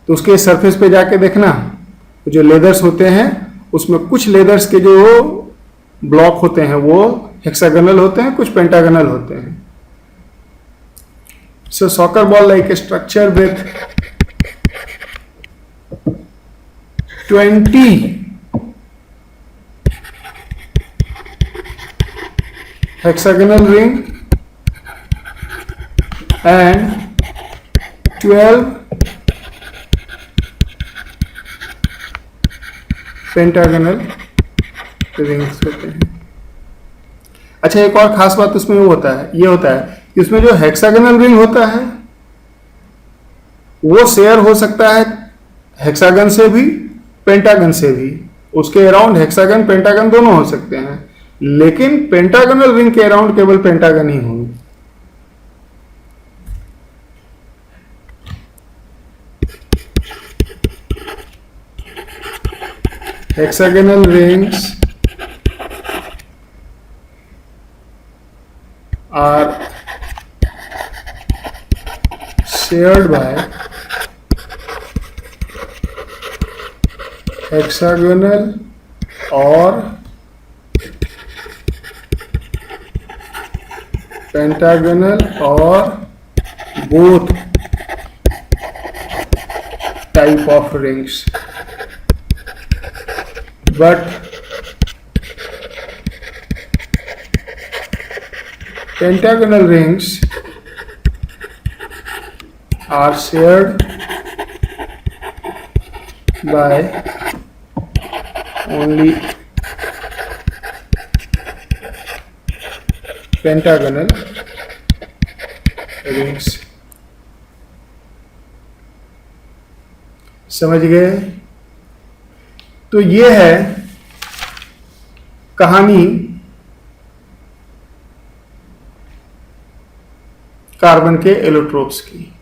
तो उसके सरफेस पे जाके देखना, जो लेदर्स होते हैं उसमें कुछ लेदर्स के जो ब्लॉक होते हैं वो हेक्सागोनल होते हैं, कुछ पेंटागोनल होते हैं। So soccer ball like structure with 20 hexagonal ring and 12 pentagonal rings होते हैं। अच्छा, एक और खास बात उसमें वो होता है, ये होता है कि उसमें जो हेक्सागोनल रिंग होता है वो शेयर हो सकता है हेक्सागन से भी, पेंटागन से भी। उसके अराउंड हेक्सागन पेंटागन दोनों हो सकते हैं, लेकिन पेंटागोनल रिंग के अराउंड केवल पेंटागन ही होंगे। Hexagonal rings are shared by hexagonal or pentagonal or both type of rings, but pentagonal rings are shared by only pentagonal rings। समझ गए? तो ये है कहानी कार्बन के एलोट्रोप्स की।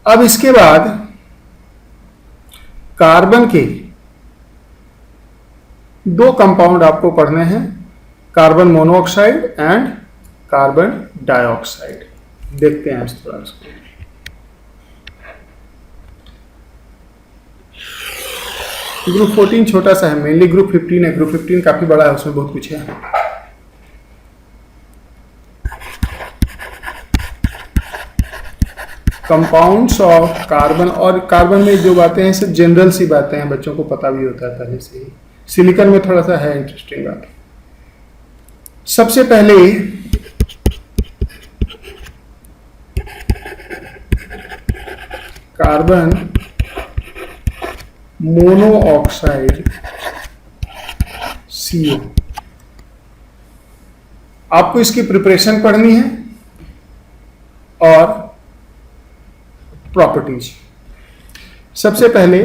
अब इसके बाद कार्बन के दो कंपाउंड आपको पढ़ने हैं, carbon monoxide and carbon dioxide. देखते हैं इस थोड़ा इसको। ग्रुप 14 छोटा सा है, मेनली ग्रुप 15 है। ग्रुप 15 काफी बड़ा है, उसमें बहुत कुछ है। कंपाउंड्स ऑफ कार्बन, और कार्बन में जो बातें हैं सब जनरल सी बातें हैं, बच्चों को पता भी होता है पहले से ही। सिलिकॉन में थोड़ा सा है इंटरेस्टिंग बात। सबसे पहले कार्बन मोनोऑक्साइड CO, आपको इसकी प्रिपरेशन पढ़नी है और प्रॉपर्टीज। सबसे पहले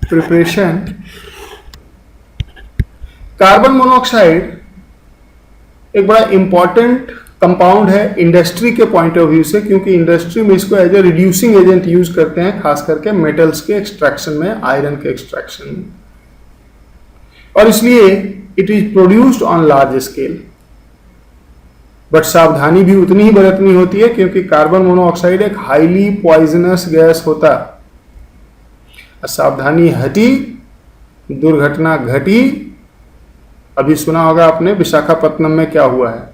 प्रिपरेशन। कार्बन मोनोऑक्साइड एक बड़ा इंपॉर्टेंट कंपाउंड है इंडस्ट्री के पॉइंट ऑफ व्यू से, क्योंकि इंडस्ट्री में इसको as a reducing agent use करते हैं, खास करके मेटल्स के एक्सट्रैक्शन में, आयरन के एक्सट्रैक्शन में, और इसलिए it is produced on large scale. But सावधानी भी उतनी ही बरतनी होती है, क्योंकि कार्बन मोनोऑक्साइड एक हाईली पॉइजनस गैस होता। सावधानी हटी, दुर्घटना घटी। अभी सुना होगा आपने विशाखापत्तनम में क्या हुआ है।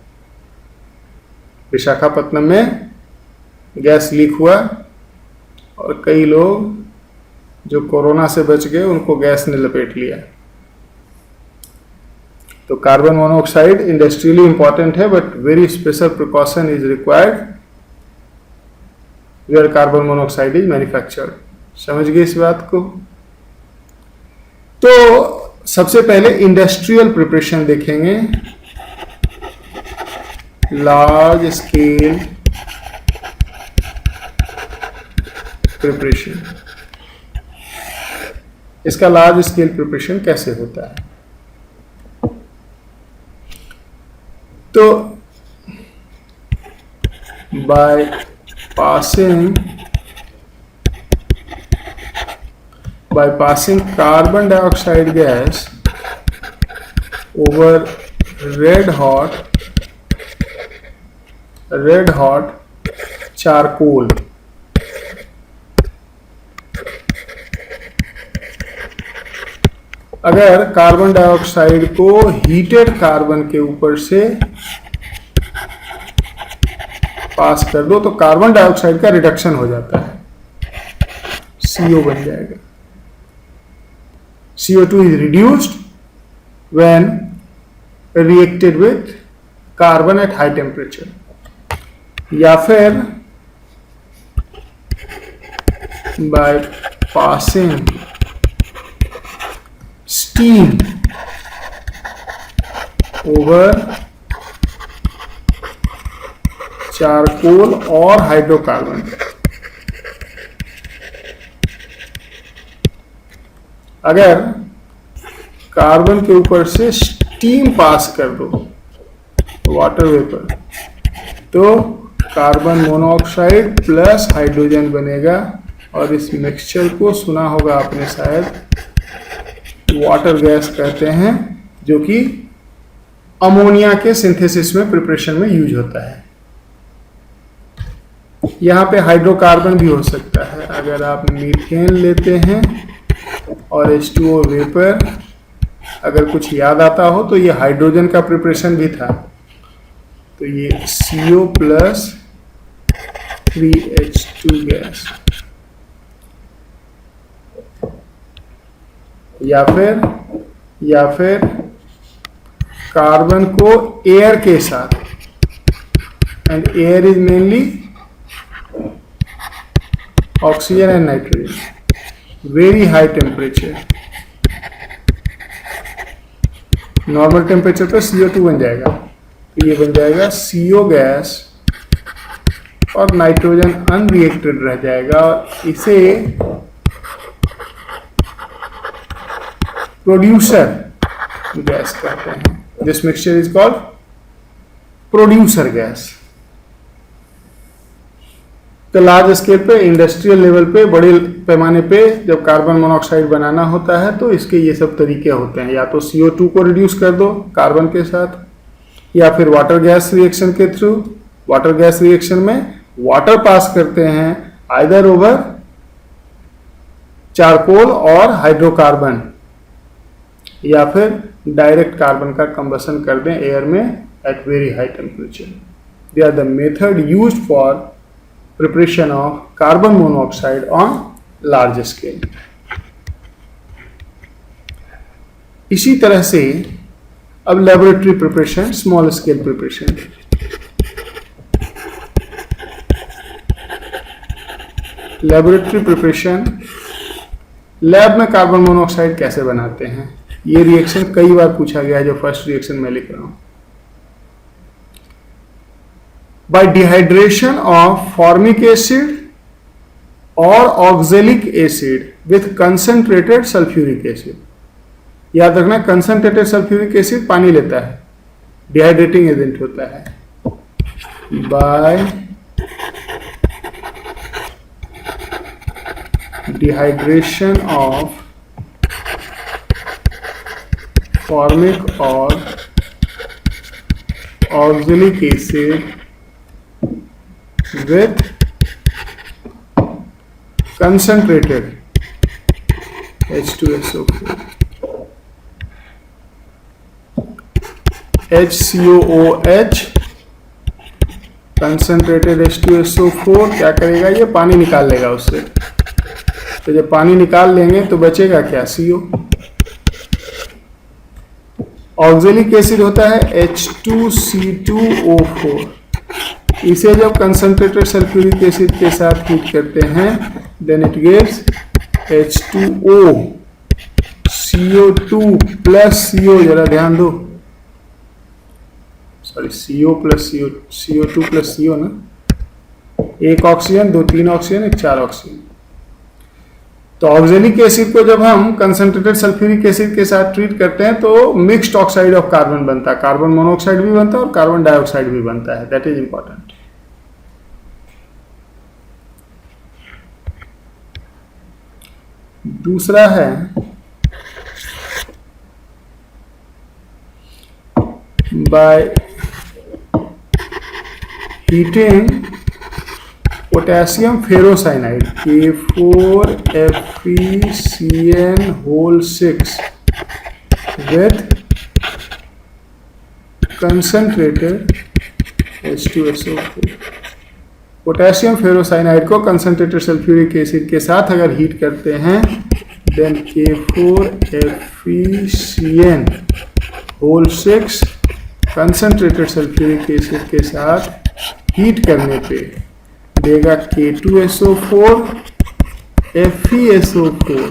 विशाखापत्तनम में गैस लीक हुआ और कई लोग जो कोरोना से बच गए उनको गैस ने लपेट लिया। तो कार्बन मोनोऑक्साइड इंडस्ट्रियली इंपॉर्टेंट है, but very special precaution is required where carbon monoxide is manufactured. समझ गए इस बात को? तो सबसे पहले इंडस्ट्रियल प्रिपरेशन देखेंगे, लार्ज स्केल प्रिपरेशन। इसका लार्ज स्केल प्रिपरेशन कैसे होता है? तो by passing carbon dioxide gas over red hot charcoal. अगर कार्बन डाइऑक्साइड को हीटेड कार्बन के ऊपर से पास कर दो तो कार्बन डाइऑक्साइड का रिडक्शन हो जाता है, CO बन जाएगा। CO2 is reduced when reacted with carbon at high temperature। या फिर by passing steam over charcoal और हाइड्रोकार्बन। अगर कार्बन के ऊपर से स्टीम पास कर दो, वाटर वेपर, तो कार्बन मोनोऑक्साइड प्लस हाइड्रोजन बनेगा, और इस मिक्सचर को सुना होगा आपने शायद वाटर गैस कहते हैं, जो कि अमोनिया के सिंथेसिस में प्रिपरेशन में यूज होता है। यहाँ पे हाइड्रोकार्बन भी हो सकता है। अगर आप मीथेन लेते हैं और H2O वेपर, अगर कुछ याद आता हो तो ये हाइड्रोजन का प्रिपरेशन भी था। तो ये CO प्लस 3H2 गैस, या फिर कार्बन को एयर के साथ, and air is mainly oxygen and nitrogen, very high temperature, normal temperature पर CO2 बन जाएगा, तो ये बन जाएगा CO गैस और नाइट्रोजन अनरिएक्टेड रह जाएगा, और इसे प्रोड्यूसर गैस कहते हैं। This mixture is called producer gas. तो लार्ज स्केल पे, इंडस्ट्रियल लेवल पे, बड़े पैमाने पे जब कार्बन मोनोऑक्साइड बनाना होता है तो इसके ये सब तरीके होते हैं। या तो CO2 को रिड्यूस कर दो कार्बन के साथ, या फिर वाटर गैस रिएक्शन के थ्रू। वाटर गैस रिएक्शन में वाटर पास करते हैं आइदर ओवर चारकोल और हाइड्रोकार्बन, या फिर डायरेक्ट कार्बन का कंबसन कर दें एयर में at very high temperature. They are the method used for preparation of carbon monoxide on large scale. इसी तरह से अब laboratory preparation, small scale preparation. Laboratory preparation, lab में कार्बन मोनोऑक्साइड कैसे बनाते हैं, ये रिएक्शन कई बार पूछा गया है, जो फर्स्ट रिएक्शन मैं लिख रहा हूं। By dehydration of formic acid और oxalic acid with concentrated sulphuric acid. याद रखना, कंसंट्रेटेड सल्फ्यूरिक एसिड पानी लेता है, डिहाइड्रेटिंग एजेंट होता है। बाय डिहाइड्रेशन ऑफ फॉर्मिक और oxalic acid with concentrated H2SO4, HCOOH, concentrated H2SO4 क्या करेगा, ये पानी निकाल लेगा उससे। तो जब पानी निकाल लेंगे तो बचेगा क्या, CO। ऑक्जेलिक एसिड होता है H2C2O4। इसे जब कंसंट्रेटेड सल्फ्यूरिक एसिड के साथ हीट करते हैं then it gives H2O, CO2 plus CO, जरा ध्यान दो, sorry CO plus CO, CO2 plus CO ना, एक ऑक्सीजन, दो तीन ऑक्सीजन, एक चार ऑक्सीजन। तो ऑक्जेलिक एसिड को जब हम कंसंट्रेटेड सल्फ्यूरिक एसिड के साथ ट्रीट करते हैं तो मिक्स्ड ऑक्साइड ऑफ कार्बन बनता है, कार्बन मोनोऑक्साइड भी बनता है और कार्बन डाइऑक्साइड भी बनता है। That is important. दूसरा है by heating potassium ferrocyanide K4FeCN6 with concentrated H2SO4। Potassium ferrocyanide को कंसंट्रेटेड सल्फ्यूरिक एसिड के साथ अगर हीट करते हैं then K4FeCN6 concentrated sulphuric acid के साथ हीट करने पे देगा K2SO4 FeSO4,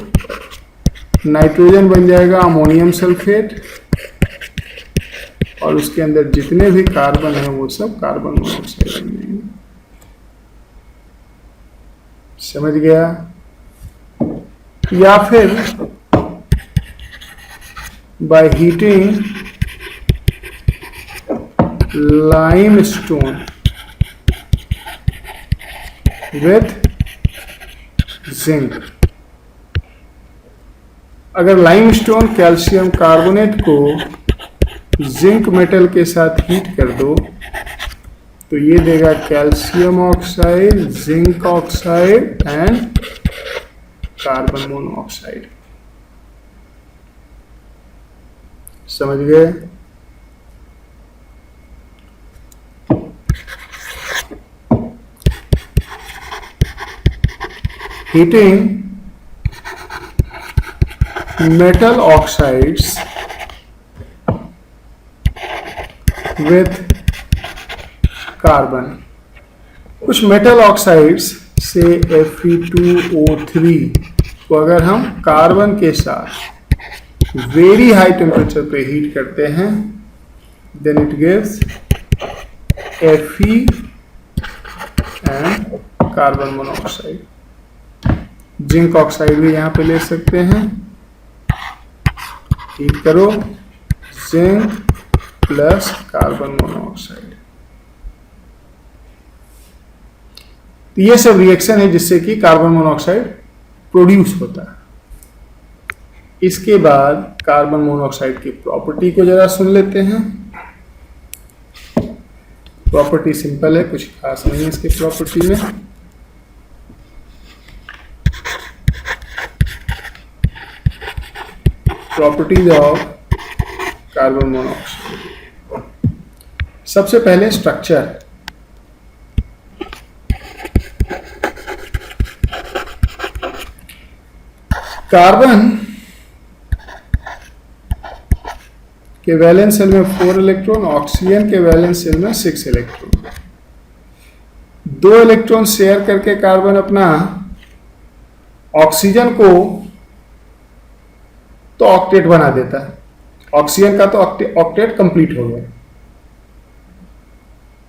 नाइट्रोजन बन जाएगा अमोनियम सल्फेट, और उसके अंदर जितने भी कार्बन है वो सब कार्बन मोनोऑक्साइड बन जाएंगे। समझ गया? या फिर by heating limestone with zinc. अगर लाइमस्टोन कैल्शियम कार्बोनेट को जिंक मेटल के साथ हीट कर दो तो ये देगा calcium oxide, zinc oxide and carbon monoxide. समझ गए? Heating metal oxides with carbon। कुछ मेटल ऑक्साइड्स से Fe2O3 को अगर हम कार्बन के साथ वेरी हाई टेम्परेचर पे हीट करते हैं, then it gives Fe and carbon monoxide. Zinc oxide भी यहां पे ले सकते हैं। हीट करो, जिंक प्लस कार्बन मोनोऑक्साइड। ये सब रिएक्शन है जिससे कि कार्बन मोनोऑक्साइड प्रोड्यूस होता है। इसके बाद कार्बन मोनोऑक्साइड की प्रॉपर्टी को जरा सुन लेते हैं। प्रॉपर्टी सिंपल है, कुछ खास नहीं है इसके प्रॉपर्टी में। Properties of carbon monoxide. सबसे पहले स्ट्रक्चर। कार्बन के वैलेंस सेल में 4 इलेक्ट्रॉन, ऑक्सीजन के वैलेंस सेल में 6 इलेक्ट्रॉन। 2 इलेक्ट्रॉन शेयर करके कार्बन अपना ऑक्सीजन को तो ऑक्टेट बना देता है। ऑक्सीजन का तो ऑक्टेट कंप्लीट हो गया,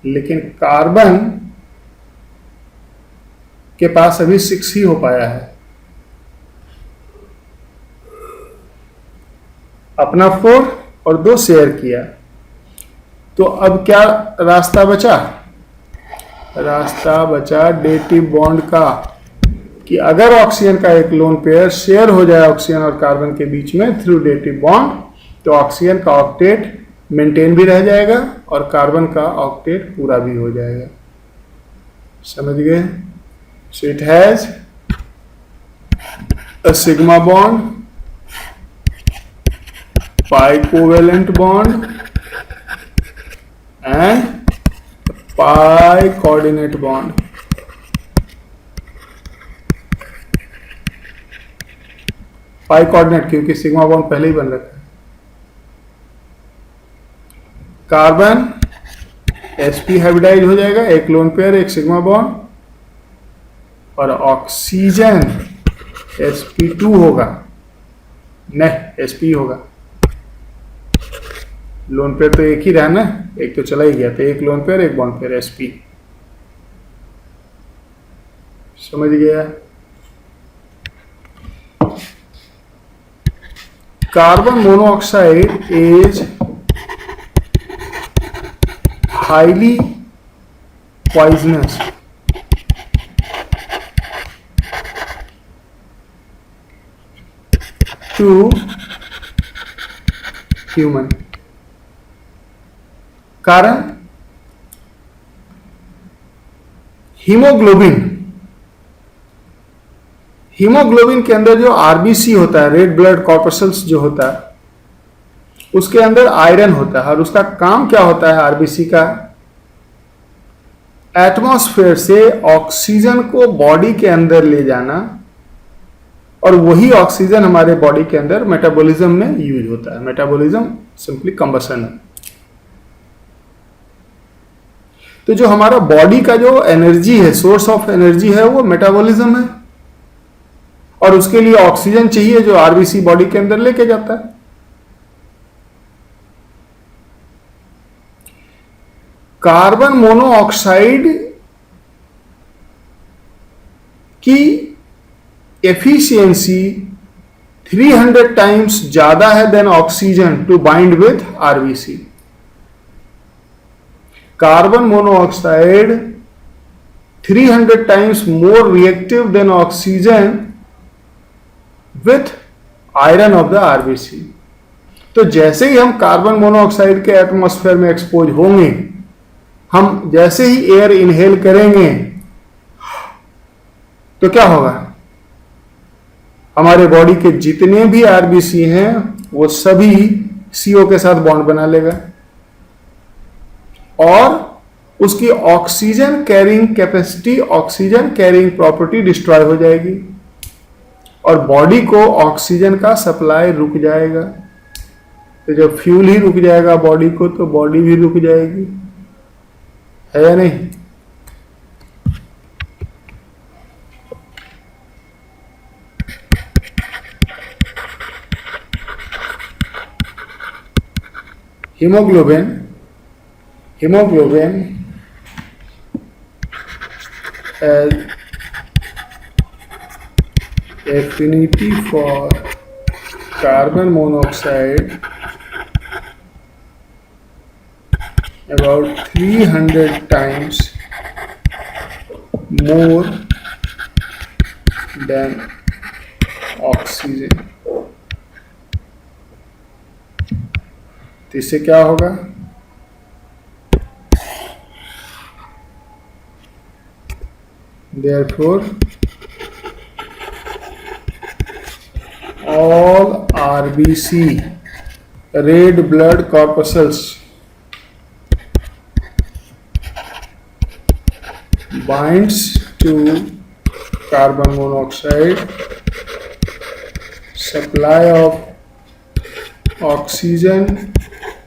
लेकिन कार्बन के पास अभी 6 ही हो पाया है। अपना 4 और 2 शेयर किया, तो अब क्या रास्ता बचा? रास्ता बचा डेटिव बॉन्ड का, कि अगर ऑक्सीजन का एक लोन पेयर शेयर हो जाए ऑक्सीजन और कार्बन के बीच में थ्रू डेटिव बॉन्ड, तो ऑक्सीजन का ऑक्टेट मेंटेन भी रह जाएगा और कार्बन का ऑक्टेट पूरा भी हो जाएगा। समझ गए? So it has a sigma bond, pi covalent bond and pi coordinate bond. pi coordinate क्योंकि सिग्मा बॉन्ड पहले ही बन रखा है। कार्बन sp हाइब्रिडाइज हो जाएगा, एक लोन पेयर एक सिग्मा बॉन्ड, और ऑक्सीजन sp2 होगा, नहीं sp होगा। लोन पेयर तो एक ही रहा ना, एक तो चला ही गया, तो एक लोन पेयर एक बॉन्ड पेयर sp। समझ गया? Carbon monoxide is highly poisonous to human. कारण हीमोग्लोबिन के अंदर जो आरबीसी होता है, रेड ब्लड कॉर्पसल्स जो होता है, उसके अंदर आयरन होता है। और उसका काम क्या होता है आरबीसी का? एटमॉस्फेयर से ऑक्सीजन को बॉडी के अंदर ले जाना, और वही ऑक्सीजन हमारे बॉडी के अंदर मेटाबॉलिज्म में यूज होता है। मेटाबॉलिज्म सिंपली कंबशन है। तो जो हमारा बॉडी का जो एनर्जी है, सोर्स ऑफ एनर्जी है, वो मेटाबॉलिज्म है, और उसके लिए ऑक्सीजन चाहिए जो आरबीसी बॉडी के अंदर लेके जाता है। कार्बन मोनोऑक्साइड की एफिशिएंसी 300 टाइम्स ज्यादा है than oxygen to bind with RBC. Carbon monoxide 300 times more reactive than oxygen with iron of the RBC. तो जैसे ही हम कार्बन मोनोऑक्साइड के एटमॉस्फेयर में एक्सपोज होंगे, हम जैसे ही एयर इनहेल करेंगे, तो क्या होगा? हमारे बॉडी के जितने भी आरबीसी हैं वो सभी सीओ के साथ बॉन्ड बना लेगा, और उसकी oxygen carrying capacity, oxygen carrying property destroy हो जाएगी, और बॉडी को ऑक्सीजन का सप्लाई रुक जाएगा। तो जब फ्यूल ही रुक जाएगा बॉडी को, तो बॉडी भी रुक जाएगी, है या नहीं? hemoglobin has affinity for carbon monoxide about 300 times more than oxygen। तो इससे क्या होगा? Therefore, all RBC, red blood corpuscles, binds to carbon monoxide, supply of oxygen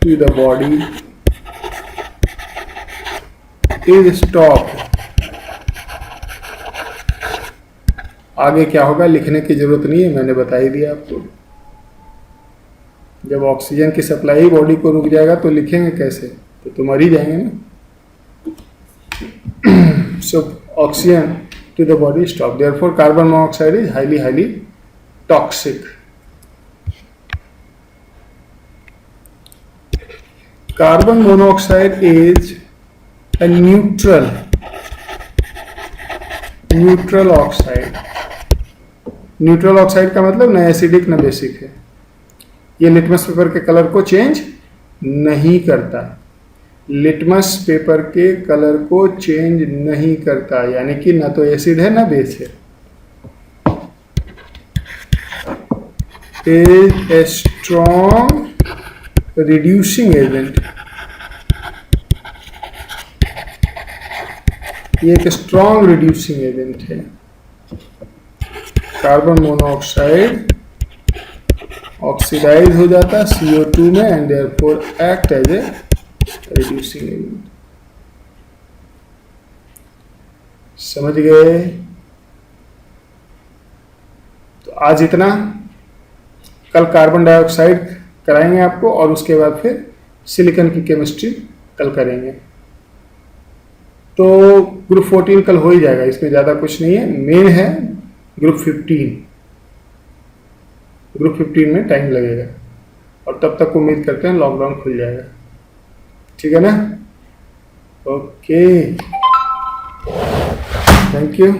to the body is stopped। आगे क्या होगा लिखने की जरूरत नहीं है, मैंने बता ही दिया आपको। जब ऑक्सीजन की सप्लाई बॉडी को रुक जाएगा तो लिखेंगे कैसे? तो मर ही जाएंगे ना। So oxygen to the body stop, therefore carbon monoxide is highly toxic। Carbon monoxide is a neutral oxide। Neutral oxide का मतलब न एसिडिक न बेसिक है। ये लिटमस पेपर के कलर को चेंज नहीं करता, लिटमस पेपर के कलर को चेंज नहीं करता, यानी कि ना तो एसिड है ना बेस है। Is a strong reducing agent, ये एक स्ट्रॉन्ग रिड्यूसिंग एजेंट है। कार्बन मोनोऑक्साइड ऑक्सीडाइज हो जाता है CO2 में and therefore act as a reducing agent. समझ गए? तो आज इतना, कल कार्बन डाइऑक्साइड कराएंगे आपको और उसके बाद फिर सिलिकॉन की केमिस्ट्री कल करेंगे। तो ग्रुप 14 कल हो ही जाएगा, इसमें ज़्यादा कुछ नहीं है। मेन है ग्रुप 15, ग्रुप 15 में टाइम लगेगा और तब तक उम्मीद करते हैं लॉकडाउन खुल जाएगा। ठीक है ना? Okay, thank you.